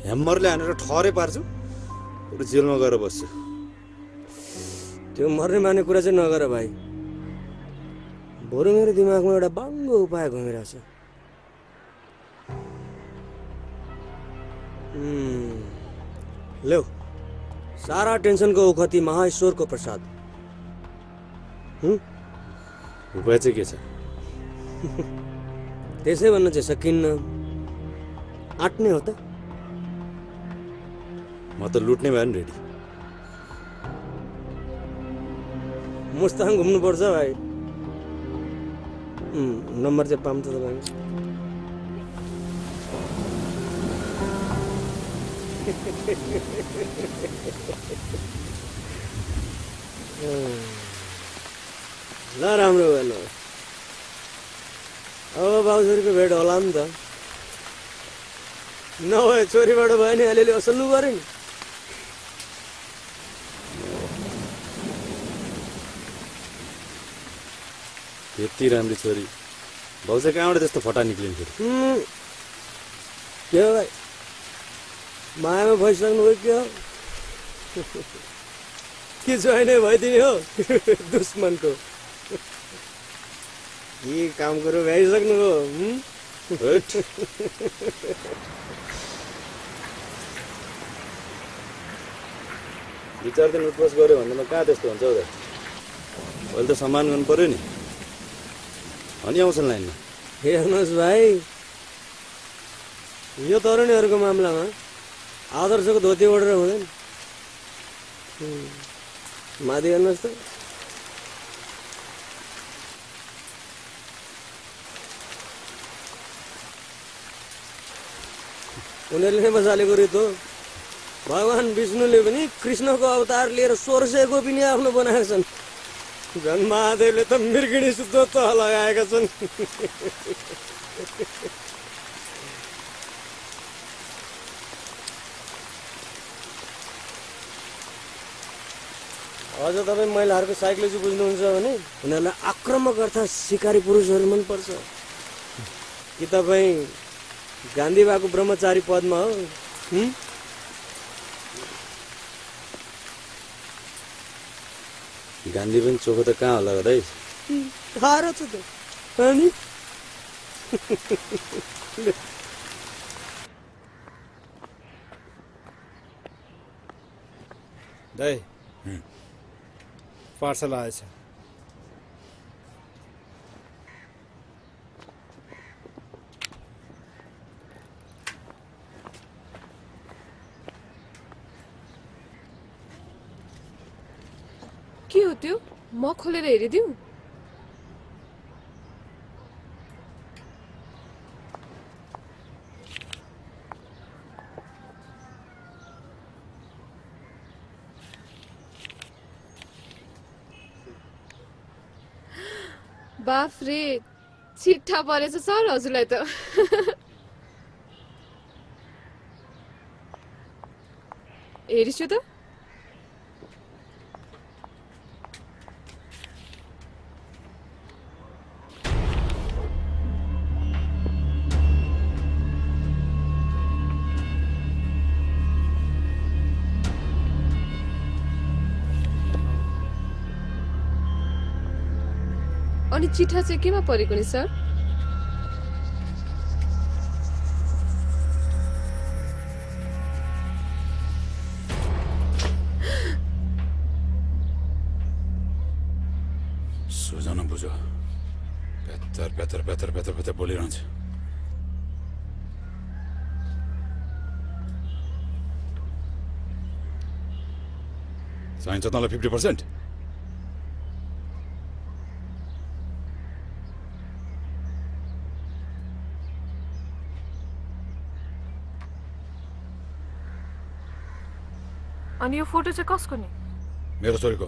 ह्यामरले हानेर ठहरै पार्छु बरु जेलमा गएर बस्छु त्यो मर्ने माने कुरा चाहिँ नगर भाइ बरु मेरो दिमागमा एउटा बाङ्गो उपाय घुमिरहेछ ल्याउ सारा टेन्सनको ओखती महाईश्वरको प्रसाद उपाय चाहिँ के छ त्यसै भन्न चाहिँ सकिन्न आँट्ने हो त म त लुट्ने भए नि रेडी मुस्ताङ घुम्नुपर्छ भाइ नम्बर चाहिँ पाऊँ त तपाईँ ल राम्रो भएन अब बाउछोरीको भेट होला नि त नभए छोरीबाट भयो नि अलिअलि असल्नु गऱ्यो नि यति राम्रो छोरी भाउ चाहिँ कहाँबाट त्यस्तो फटा निक्लिन्छ के हो भाइ मायामा भइसक्नु भयो के हो के जोइनै भइदिने हो दुश्मनको के काम कुरो भ्याइसक्नु हो विचार दिन उठबस गऱ्यो भन्दामा कहाँ त्यस्तो हुन्छ हौ दाइ अहिले त सम्मान गर्नु पर्यो नि अनि आउँछन् लाइनमा हेर्नुहोस् भाइ यो तरुणीहरूको मामलामा आदर्शको धोती ओढेर हुँदैन माथि हेर्नुहोस् त उनीहरूले नै बसालेको रित हो भगवान् विष्णुले पनि कृष्णको अवतार लिएर 1600 गोपिनी आफ्नो बनाएका छन् झन् महादेवले त मृगिणी शुद्ध तह लगाएका छन् अझ तपाईँ महिलाहरूको साइकोलोजी बुझ्नुहुन्छ भने उनीहरूलाई आक्रामक अर्थात् सिकारी पुरुषहरू मनपर्छ कि तपाईँ गान्धी बाको ब्रह्मचारी पदमा हो गान्धी पनि चोखो त कहाँ होला दाइ थाहा छ त अनि दाइ पार्सल आएछ के हो त्यो म खोलेर हेरिदिउँ बाफ रे चिट्ठा परेछ सर हजुरलाई त हेरिछु त अनि चिठा चाहिँ केमा परेको नि सर सोझ न बुझो बेतर बेतर बेतर बेतर बेतर बोलिरहन्छ चाहिन्छ तँलाई 50%? अनि यो फोटो चाहिँ कसको नि मेरो छोरीको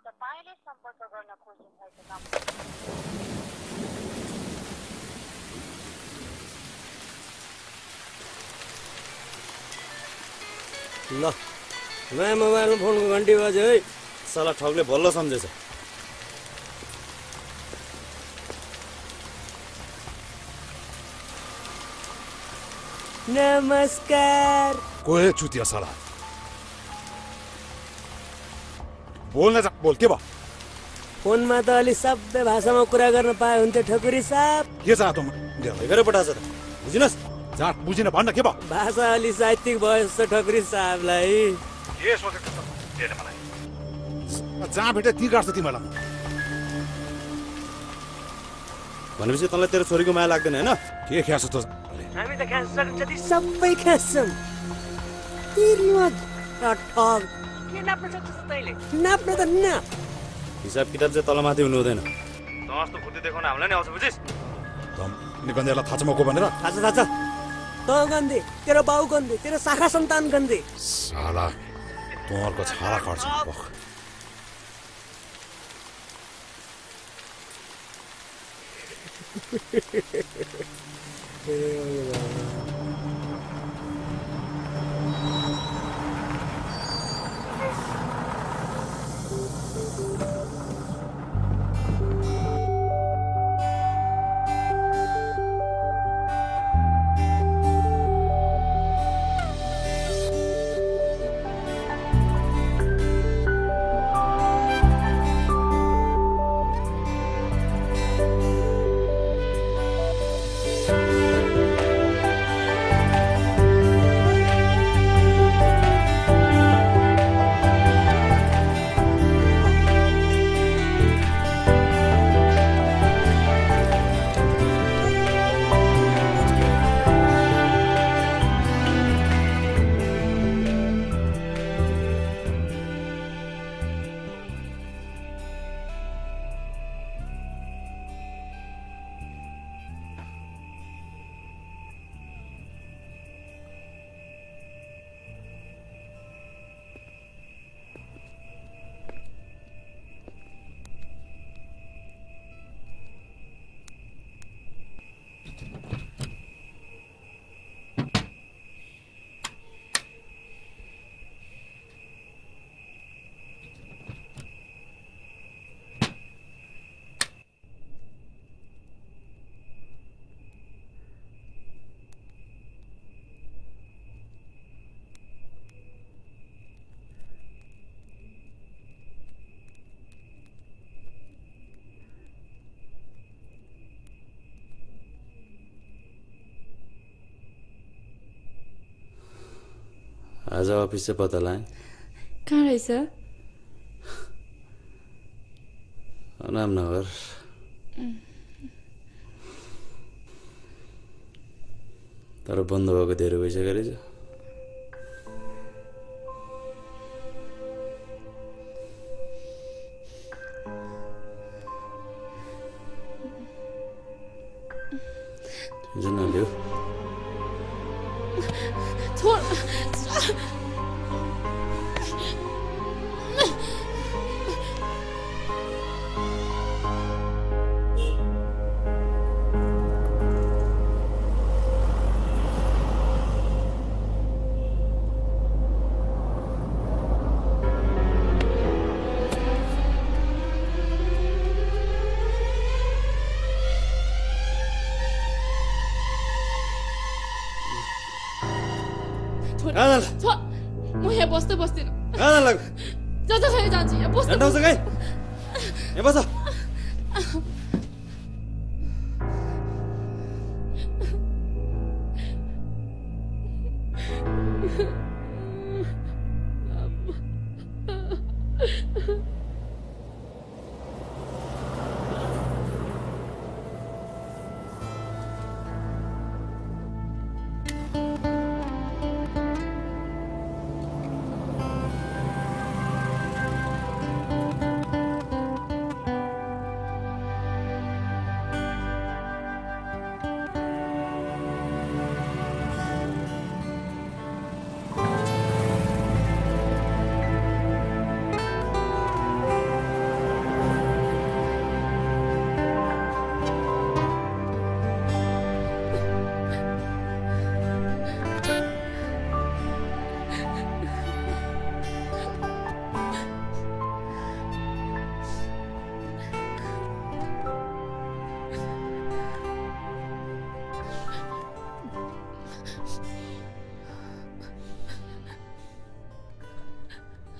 तपाईले सम्पर्क गर्न खोज्नुभएको नम्बर ल नयाँ मोबाइलमा फोनको घन्टी बज्यो है साला ठगले बल्ल सम्झेछ नमस्कार को है चुतिया साला बोल्न जा बोल के भयो फोनमा त अलि सबै भाषामा कुरा गर्न पाए हुन्थ्यो ठकुरी साहब के चाह त गरेर पठाछ त बुझिनस् जाट बुझिन भन्न के भयो भाषा अलि साहित्यिक भयो जस्तो ठकुरी साहबलाई के सोचेको छ त्यसले मलाई जहाँ भेटे ती गाड्छ तिमीलाई भनेपछि तँलाई तेरो छोरीको माया लाग्दैन हैन के ख्यास त हामी त खास जति सबै खान्छौँ तिर्मत ठग के नाप्न सक्छस् तैले नाप्न त नाप हिसाब किताब चाहिँ तलमाथि हुनु हुँदैन तँ जस्तो फुर्ती देखाउन हामीलाई नि आउँछ बुझिस् तँ निगन्देलाई थाहा छ म को भनेर थाहा छ तँ गन्धे तेरो बाउ गन्धे तेरो शाखा सन्तान गन्धे साला तँहरूको छाला काट्छ बख आज अफिस चाहिँ पत्ता लगाएँ कहाँ रहेछ रामनगर तर बन्द भएको धेरै भइसक्यो रहेछ टेन्सन नलिऊ छोड म यहाँ बस्दै बस्दिनँ जतासुकै जान्छु यहाँ बस्दै यहाँ बस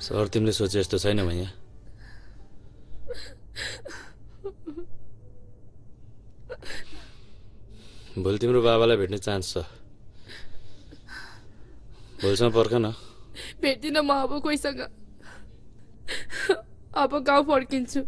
सर तिमीले सोचे जस्तो छैन भैया भोलि तिम्रो बाबालाई भेट्ने चान्स छ भोलिसम्म पर्ख न भेट्दिनँ म अब कोहीसँग अब गाउँ फर्किन्छु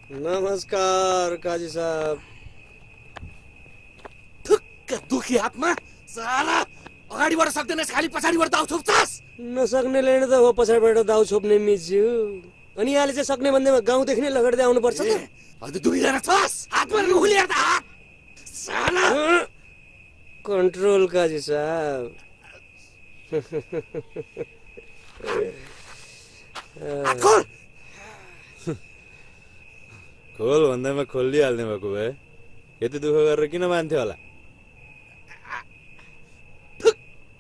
नमस्कार काजी साहब। थुक्क दुखी हातमा साला अगाडिबाट सक्दैनस् खालि पछाडिबाट दाउ छोप्छस्। नसक्नेले नै त हो पछाडिबाट दाउ छोप्ने मिज्यू। अनि यहाँले चाहिँ सक्ने भन्दैमा गाउँदेखि नै लगड्दै आउनुपर्छ त। हजुर दुईजना छस् हातमा रुखुलिएर त हात साला। कन्ट्रोल काजी साहब। खोल खोल भन्दैमा खोलिहाल्ने भएको भए यति दुःख गरेर किन मान्थ्यो होला?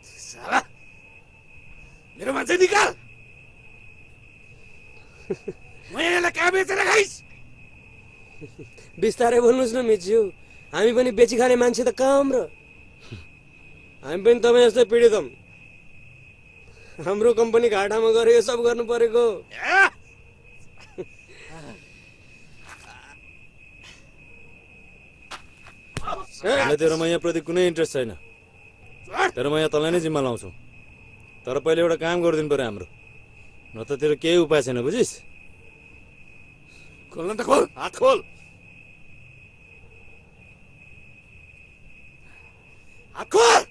साला मेरो मान्छे निकाल। म यसलाई कहाँ बेचेर खाइस्? बिस्तारै बोल्नुहोस् न मिज्यू। हामी पनि बेची खाने मान्छे त कम र हामी पनि तपाईँ जस्तै पीडित हौँ। हाम्रो कम्पनी घाटामा गरे यो सब गर्नु परेको। मलाई तेरो मैयाप्रति कुनै इन्ट्रेस्ट छैन। तेरो मैया तँलाई नै जिम्मा लाउँछौ। तर पहिले एउटा काम गरिदिनु पर्यो हाम्रो, न त तेरो केही उपाय छैन बुझिस्? खोल्न त खोल, हात खोल। हात खोल।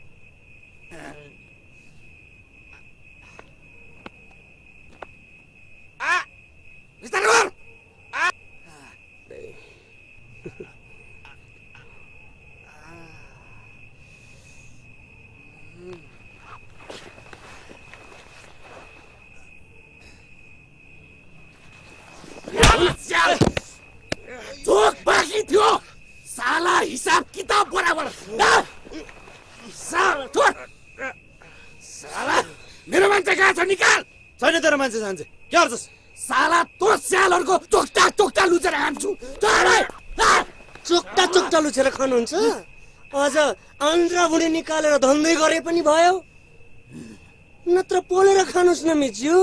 बिस्तारै खोल। चोक बाँकी थियो साला, हिसाब किताब बराबर। साला मेरो मान्छे कहाँ छ? निकाल। छैन तेरो मान्छे सान्छे के गर्छस्? साला तो स्यालहरूको चोक्टा चोक्टा लुचेर खान्छु। चोक्टा चोक्टा लुचेर खानुहुन्छ? अझ आन्द्रा बुढी निकालेर धन्दै गरे पनि भयो, नत्र पोलेर खानुहोस् न मिज्यू।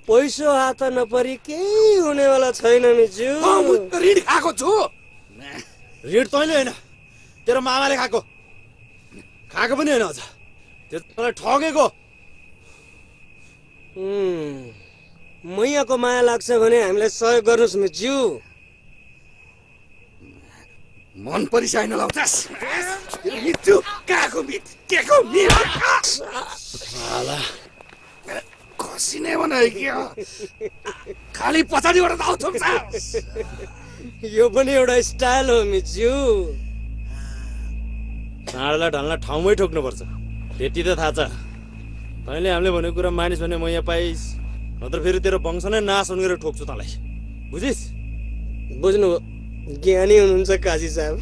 पैसो हात नपरी केही हुनेवाला छैन मिज्यू। ऋण खाएको छु। ऋण तैँले होइन, तेरो मामाले खाएको पनि होइन। अझ त्यो तँलाई ठगेको। मैयाको माया लाग्छ भने हामीलाई सहयोग गर्नुहोस् मिज्यू। मन परिसाइन लाउँछस्। मिच्छु काको मिट केको मिट। साला खसिने बनायो के हो? खालि पछाडिबाट दाउ छोप्छस्। यो पनि एउटा स्टाइल हो मिज्यू। चाँडलाई ढल्न ठाउँमै ठोक्नुपर्छ, त्यति त थाहा छ। तैँले हामीले भनेको कुरा मानिस भने मैया पाइस्, नत्र फेरि तेरो वंश नै नाश हुने गरेर ठोक्छु तँलाई, बुझिस्? बुझ्नु ज्ञानी हुनुहुन्छ काजी साहब।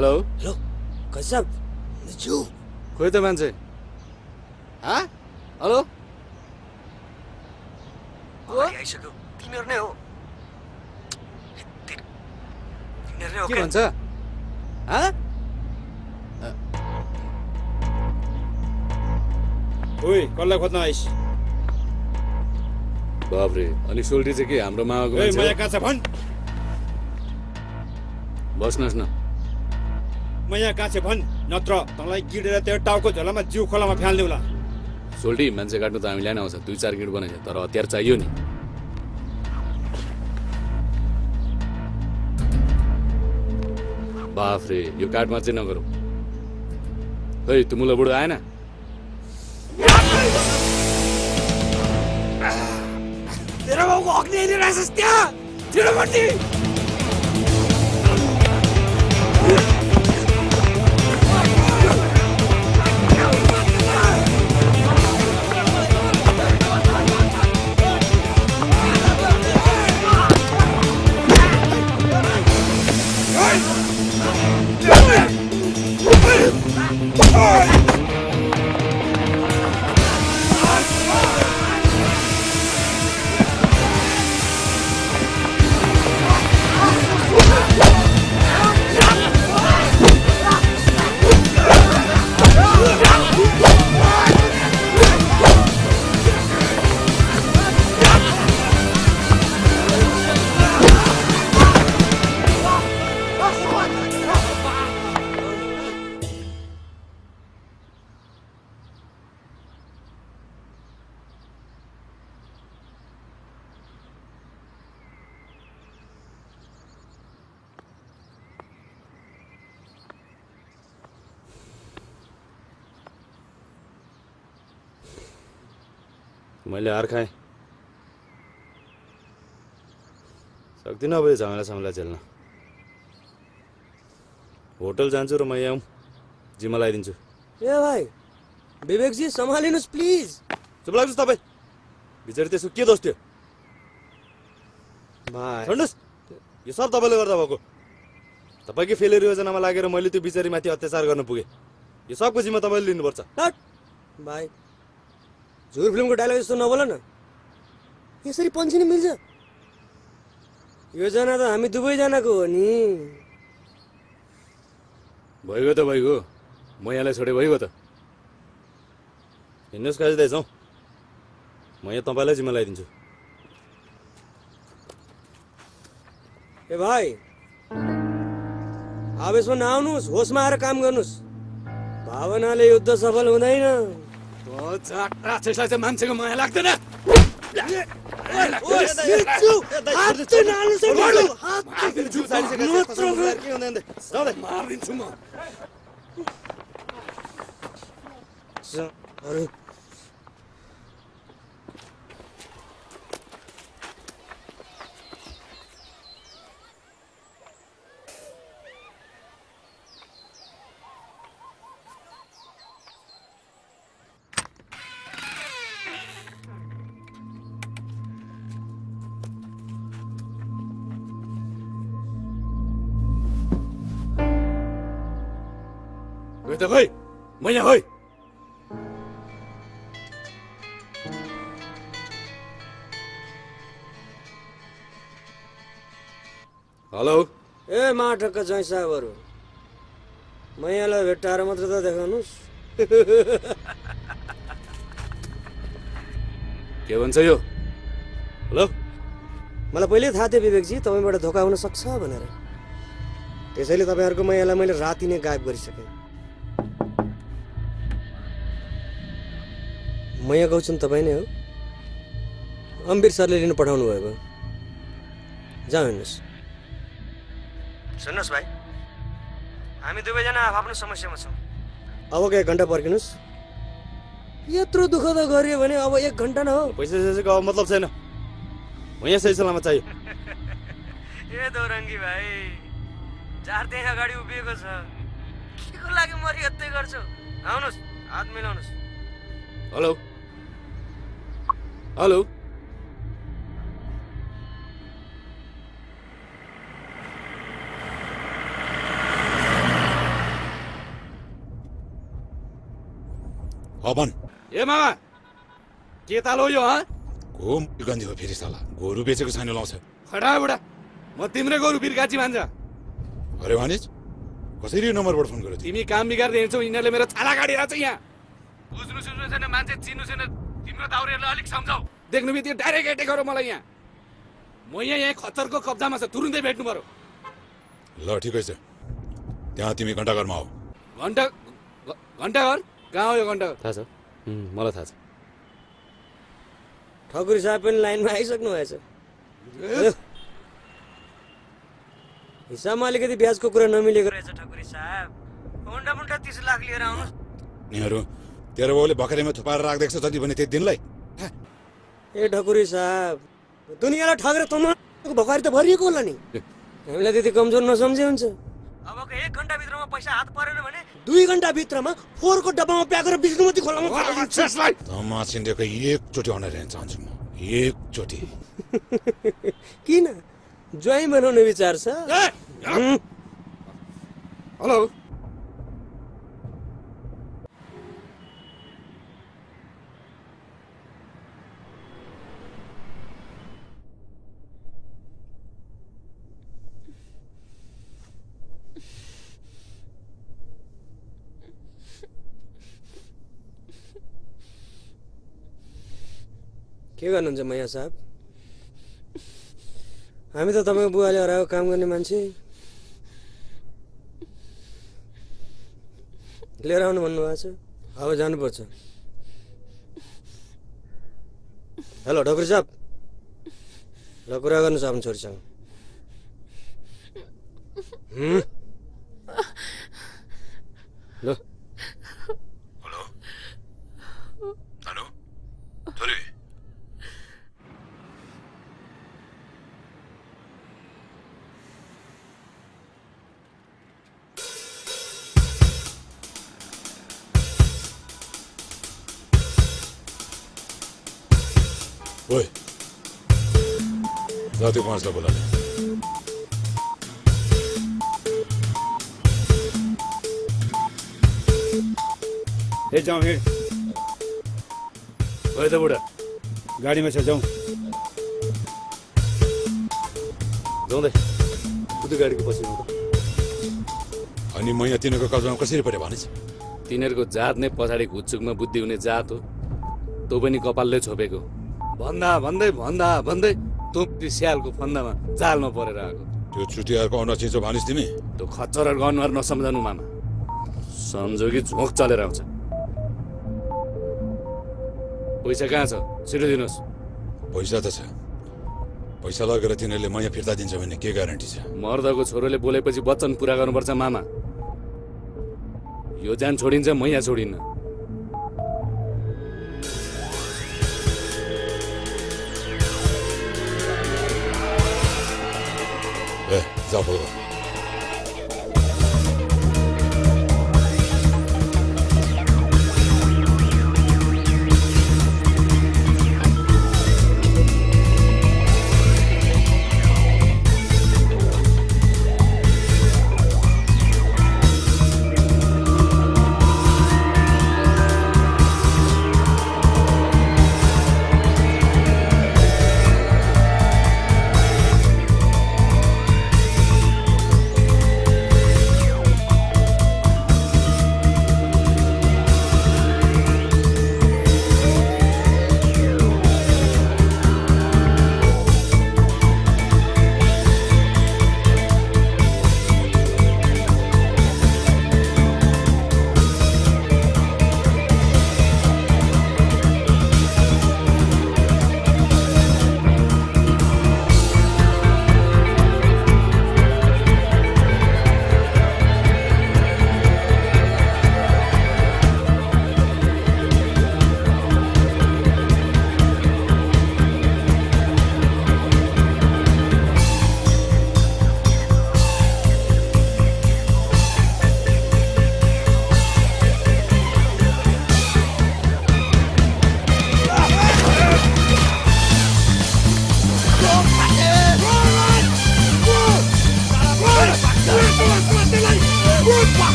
हेलो हेलो काजी साहब। मिज्यू खोइ त मान्छे। हेलो आइसक्यो। तिमीहरू नै हो। के भन्छ? ओइ कसलाई खोज्न आइस? बाबरे, अनि सोल्टी चाहिँ के हाम्रो मामाको मान्छे हो? माया कहाँ छ भन्? बस्नुहोस् न। म यहाँ कहाँ छ भन्, नत्र तँलाई गिडेर त्यो टाउको झोलामा जिउ खोलामा फ्याल्दिउँला। सोल्टी मान्छे काट्नु त हामीलाई नै आउँछ, 2-4 गिड बनाइन्छ, तर हतियार चाहियो नि। बाफ रे, यो काटमा चाहिँ नगरौँ। खै त्यो मुला बुढो आएन तेरा बाउको हक नहीं रहेछस् त्यहाँ तिरुपति मैले हार खाएँ सक्दिनँ अब यो झमेला समला झेल्न होटल जान्छु र म यहाँ जिम्मा लगाइदिन्छु ए भाइ विवेकजी सम्हालिनुहोस् प्लिज चुप लाग्नुहोस् तपाईँ बिचारी त्यसको के दोष थियो भाइ छोड्नुहोस् यो सब तपाईँले गर्दा भएको तपाईँकै फेलियर योजनामा लागेर मैले त्यो बिचारीमाथि अत्याचार गर्न पुगेँ यो सबको जिम्मा तपाईँले लिनुपर्छ भाइ झुर फिल्मको डायलग जस्तो नबोल न यसरी पन्छिन मिल्छ योजना त हामी दुवैजनाको हो नि भइगयो त भइगयो म यहाँलाई छोडे भइगयो त हिँड्नुहोस् काजी दाइ जाउँ म यहाँ तपाईँलाई जिम्मा लगाइदिन्छु ए भाइ आवेशमा नआउनुहोस् होसमा आएर काम गर्नुहोस् भावनाले युद्ध सफल हुँदैन त्यसलाई चाहिँ मान्छेको माया लाग्दैन मारिदिन्छु म त खै म यहाँ खै हेलो ए माटक चाहिँ साहबहरू म यहाँलाई भेट्टाएर मात्र त देखाउनुहोस् के भन्छ यो हेलो मलाई पहिल्यै थाहा थियो विवेकजी तपाईँबाट धोका हुन सक्छ भनेर त्यसैले तपाईँहरूको मैयालाई मैले राति नै गायब गरिसकेँ मैया गौचन तपाईँ नै हो अम्बिर सरले लिन पठाउनु भएको जाउँ हेर्नुहोस् सुन्नुहोस् भाइ हामी दुवैजना आफ्नो समस्यामा छौँ अब 1 घन्टा पर्खिनुहोस् यत्रो दुःख त गरियो भने अब 1 घन्टा न हो पैसा सैसाको अब मतलब छैन म यहाँ सही सलामत चाहियो ए दौरङ्गी भाइ 4 दिन अगाडि उभिएको छ के को लागि मरि यतै गर्छौ आउनुहोस् हात मिलाउनुहोस् हेलो हेलो अपन ए मामा के ताल हो यो घुम गन्धी हो फेरि साला गोरु बेचेको छैन लाउँछ खडा बुढा म तिम्रै गोरु बिर्काची मान्छ अरे वानिज कसरी यो नम्बरबाट फोन गर्यो तिमी काम बिगार्दै हिँड्छौ यिनीहरूले मेरो छाला काटिरहेको छ यहाँ बुझ्नु सुन्नु छैन मान्छे चिन्नु छैन तिम्रो दाउरेहरूलाई अलिक सम्झाऊ देख्नु बित्तिकै डाइरेक्ट एटेक गरौ मलाई यहाँ म यहाँ खच्चरको कब्जामा छ तुरुन्तै भेट्नु पर्यो ल ठिकै छ त्यहाँ तिमी घण्टाघरमा आऊ घण्टाघर कहाँ हो यो घण्टाघर थाहा छ मलाई थाहा छ ठकुरी साहब पनि लाइनमा आइसक्नु भएछ हिसाबमा अलिकति ब्याजको कुरा नमिलेको रहेछ ठकुरी साहब मुन्टा 30 लाख लिएर आउनुहोस् निहरू तेरो बाउले भकरेमा थुपारेर राख्दैछ जति भने त्यति दिनलाई ए ढकुरी साहब दुनियाँलाई ठगेर तमाको भकारी त भरिएको होला नि हामीलाई त्यति कमजोर नसम्झे हुन्छ अबको 1 घण्टा भित्रमा पैसा हात परेन भने 2 घण्टा भित्रमा फोहोरको डब्बामा प्याक गरेर विष्णुमती खोलामा त्यसलाई तमा छिन्देको एकचोटि अनर हेर्न चाहन्छु म एकचोटि किन ज्वाइँ बनाउने विचार छ हेलो के गर्नुहुन्छ मैया साहब हामी त तपाईँको बुवाले हराएको काम गर्ने मान्छे लिएर आउनु भन्नुभएको छ अब जानुपर्छ हेलो ढकुरी साहब ल कुरा गर्नुहोस् आफ्नो छोरीसँग ल हेलो हेलो छोरी ओए जाते 5 ला बोला हे जाऊँ हिँड ओए त बुढा गाडीमा छ जाउँ जाउँदै उति गाडीको पछि हो अनि म यहाँ तिनीहरूको कब्जामा कसरी परे भनेछ तिनीहरूको जात नै पछाडि घुच्चुकमा बुद्धि हुने जात हो तँ पनि कपालले छोपेको भन्दा भन्दै तँ स्यालको फन्दामा जालमा परेर आएको त्यो चुटियारको औना चिजो भनिस् तिमी त्यो खच्चर र अनुहार नसम्झनु मामा सम्झो कि झोक चलेर आउँछ पैसा कहाँ छ छिटो दिनुहोस् पैसा त छ पैसा लगेर तिनीहरूले म यहाँ फिर्ता दिन्छ भने के ग्यारेन्टी छ मर्दको छोरोले बोलेपछि वचन पुरा गर्नुपर्छ मामा यो जान छोडिन्छ म यहाँ छोडिन्न ए जाऊ बोल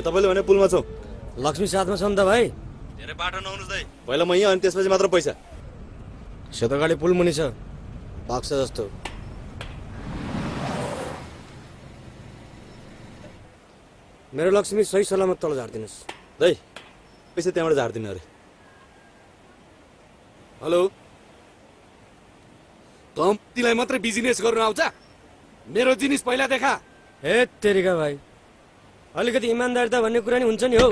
तपाईँले भने पुलमा छौँ लक्ष्मी साथमा छ नि त भाइ धेरै बाटो नहुनुहोस् दाइ पहिला म यहाँ अनि त्यसपछि मात्र पैसा सेतोगाडी पुल मुनि छ बाक्स जस्तो मेरो लक्ष्मी सही सलामत तल झारिदिनुहोस् दाइ पैसा त्यहाँबाट झारिदिनु अरे हेलो कम्तीलाई मात्रै बिजनेस गर्नु आउँछ मेरो जिनिस पहिला देखा हे तेरिका भाइ अलिकति इमान्दारिता भन्ने कुरा नि हुन्छ नि हौ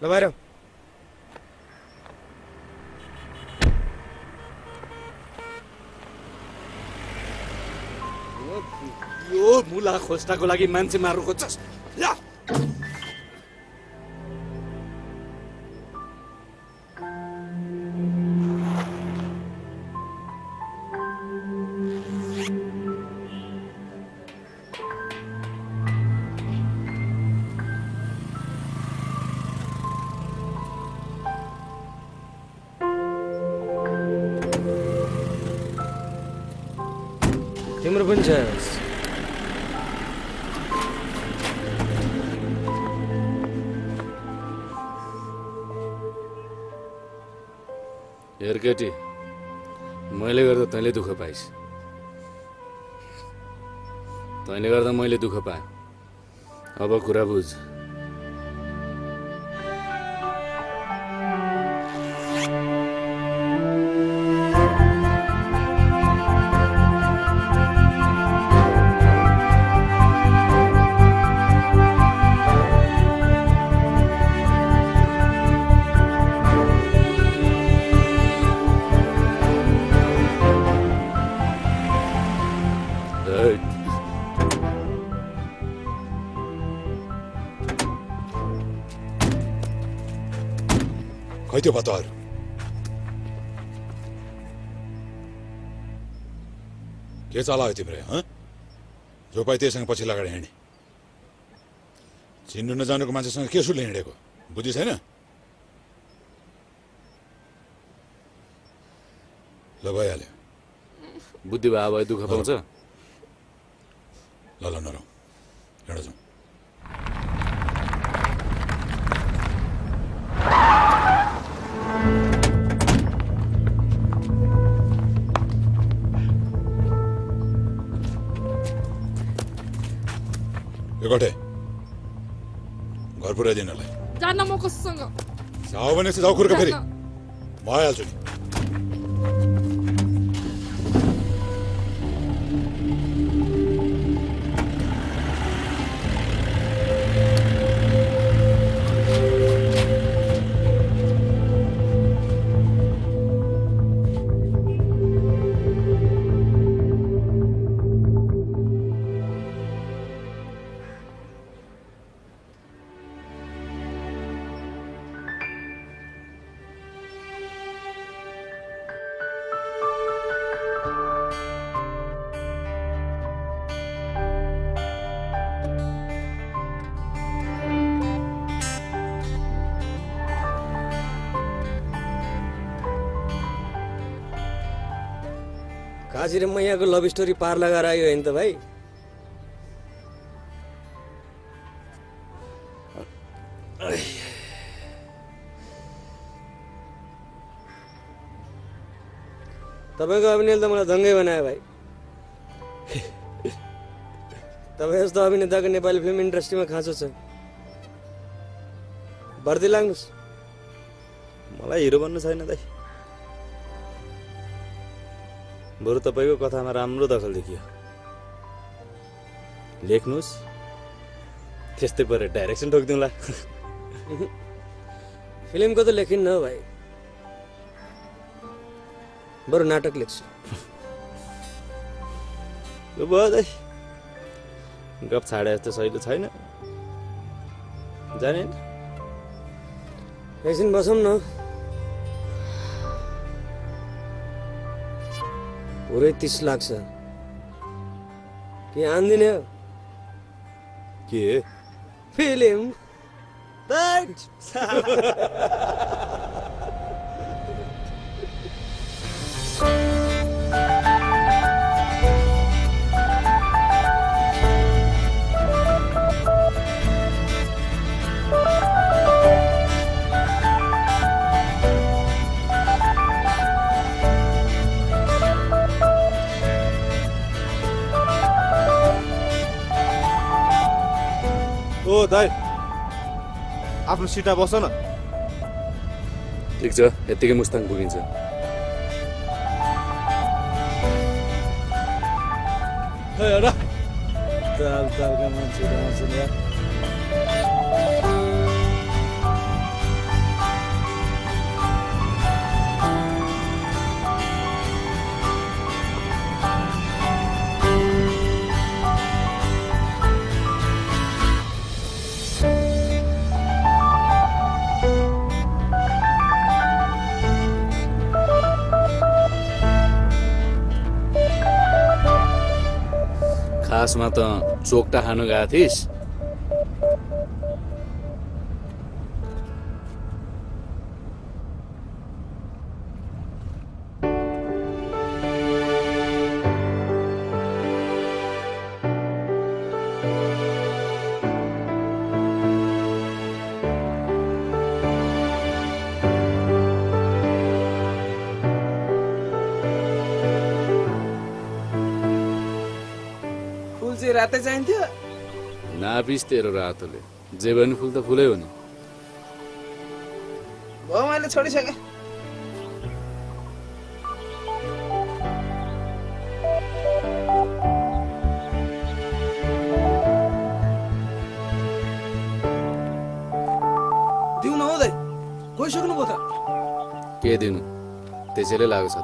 ल बाहिर यो मुला खोज्नको लागि मान्छे मार्नु खोज्छस् ल्या तिम्रो पनि छ हेर केटी मैले गर्दा तैँले दुःख पाइस् तैँले गर्दा मैले दुःख पाएँ अब कुरा बुझ खै त्यो पत्ताहरू के चलायो तिम्रो जो पाइ त्यसँग पछि लगाएर हिँडे चिन्नु नजानेको मान्छेसँग के सुले हिँडेको बुझि छैन ल भइहाल्यो बुद्धि भए भए दुःख पाउँछ ल ल नरौ हिँड जाउँ गठे घर पुऱ्याइदिनलाई जान्न म कससँग जाऊ भने चाहिँ जाऊ खुर्क फेरि म आइहाल्छु नि काजी र मैयाको लभ स्टोरी पार लगाएर आयो होइन त भाइ तपाईँको अभिनयले त मलाई दङ्गै बनायो भाइ तपाईँ जस्तो अभिनेताको नेपाली फिल्म इन्डस्ट्रीमा खाँचो छ भर्ती लाग्नुहोस् मलाई हिरो बन्नु छैन दाइ बरु तपाईँको कथामा राम्रो दखल देखियो लेख्नुहोस् त्यस्तै परे डाइरेक्सन ठोकिदिउँला फिल्मको त लेखिन्न हो भाइ बरु नाटक लेख्छु यो भयो दाइ गफ छाडे जस्तो सहिलो छैन जाने एकछिन बसौँ न पुरै 30 लाग्छ के आन्दिने हो के फिल्म ओ दाइ आफ्नो सिटमा बस न ठिक छ यतिकै मुस्ताङ पुगिन्छ तालका मान्छे खासमा त चोकटा खानु गएको थिइस्? रातै चाहिन्थ्यो नापिस तेरो रातोले जे पनि फुल त फुलै हो नि। भयो मैले छोडिसकेँ। दिउ नहुँदै गइसक्नु भयो त। के दिनु त्यसैले लाग्छ त।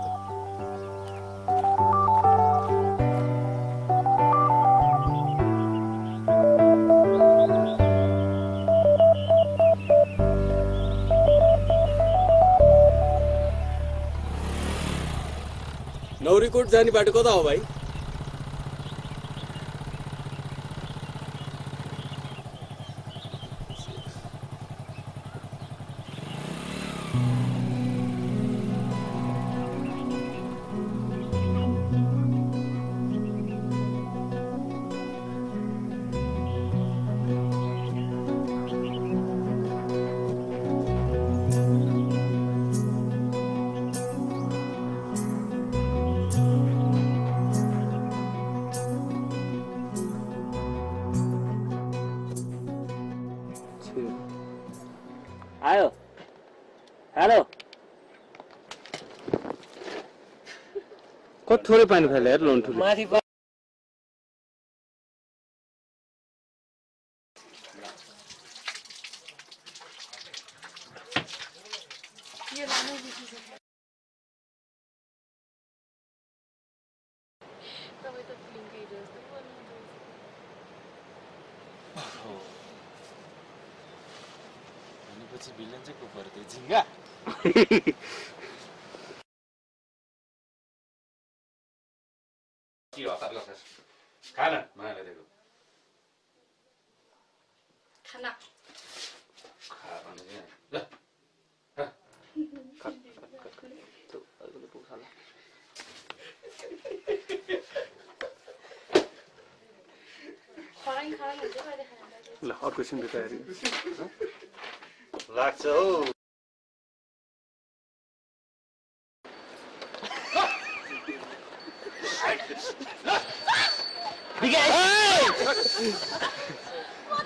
नौरीकोट जाने बाटो कता हो भाइ? आयो हेलो कति थोरै पानी फाल्यो यार लोन ठुलो माथि भिलन चाहिँ को पर्यो त्यो झिङ्गा के हतार गर्छस्? खाना माले दिएको खाना खा भने ल ल अर्को सिनको तयारी लाग्छ हौ।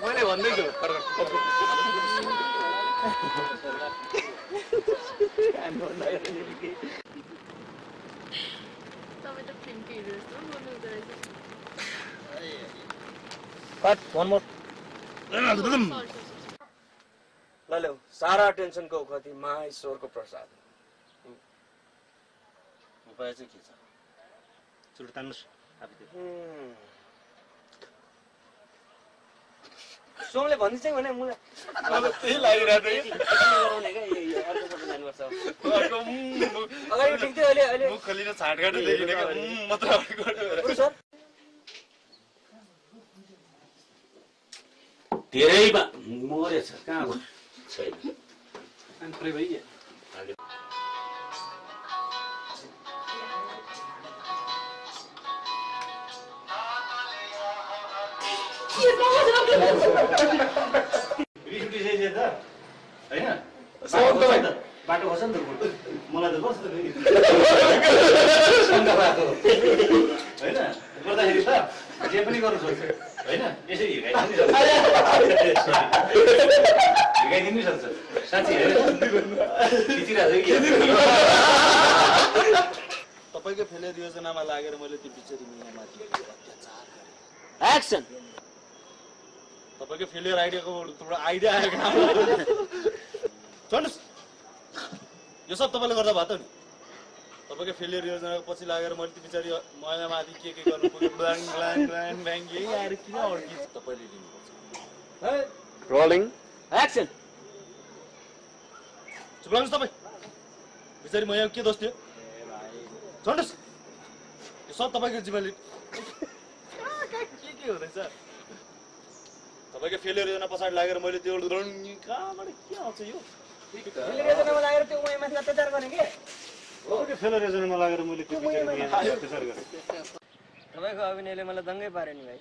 मैले भन्दैछु ल सारा टेन्सनको खति महाईश्वरको प्रसाद। उपाय चाहिँ के छ? चुट तान्नुस् सोमले भन्दै चाहिँ भने मलाई त्यही लागिरहेको अगाडि ठिक थियो अहिले अहिले मुख खोलिन छाटकाट देखिने मात्र धेरैमा मरेछ कहाँ छैन अन्त्रै भइयो। बाटो खस नि त मलाई त कस्तो होइन गर्दाखेरि त जे पनि गर्नु सक्छ होइन यसरी हिर्काइदिनु सक्छ साँच्ची तपाईँको फेलियर योजनामा लागेर मैले त्यो बिचरी मियामाथि एक्सन तपाईँको फेलियर आइडियाको आइडिया आएको चढ्नुहोस् यो सब तपाईँले गर्दा भयो त नि। तपाईँको फेलियर योजनाको पछि लागेर मैले त्यो बिचरी महिनामाथि के गर्नु पुग्यो ब्ल्याङ ब्ल्याङ ब्ल्याङ ब्ल्याङ यही आएर किन अड्किन्छ तपाईँले लिनुपर्छ। रोलिङ एक्सन चुप लाग्नुहोस् तपाईँ बिचरी म यहाँ के दोष थियो चढ्नुहोस् यो सब तपाईँको जिम्मेवारी के हुँदैछ तपाईँको फेलियर योजना पछाडि लागेर मैले त्यो कहाँबाट के आउँछ यो फेलियर योजनामा लागेर त्यो उहाँमाथि अत्याचार गर्ने के फेलियर योजनामा लागेर मैले त्यो अत्याचार गरेँ तपाईँको अभिनयले मलाई दङ्गै पार्यो नि भाइ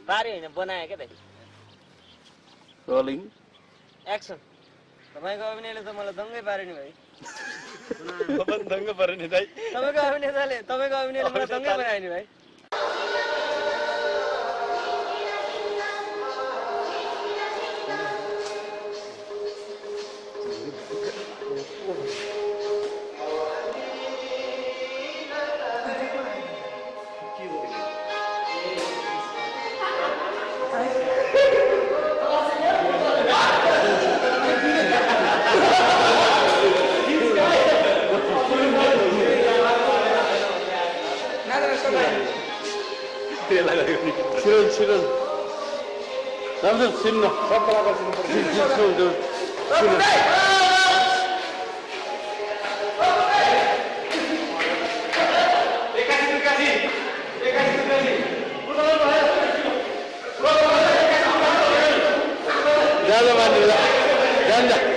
पार्यो होइन बनायो क्या दाइ रोलिङ एक्सन तपाईँको अभिनयले त मलाई दङ्गै पार्यो नि भाइ दङ्ग पार्यो नि दाइ तपाईँको अभिनयले मलाई दङ्गै बनायो नि भाइ छिरन राम्रो छिन्न सब कलाकार छिन्न जान्छ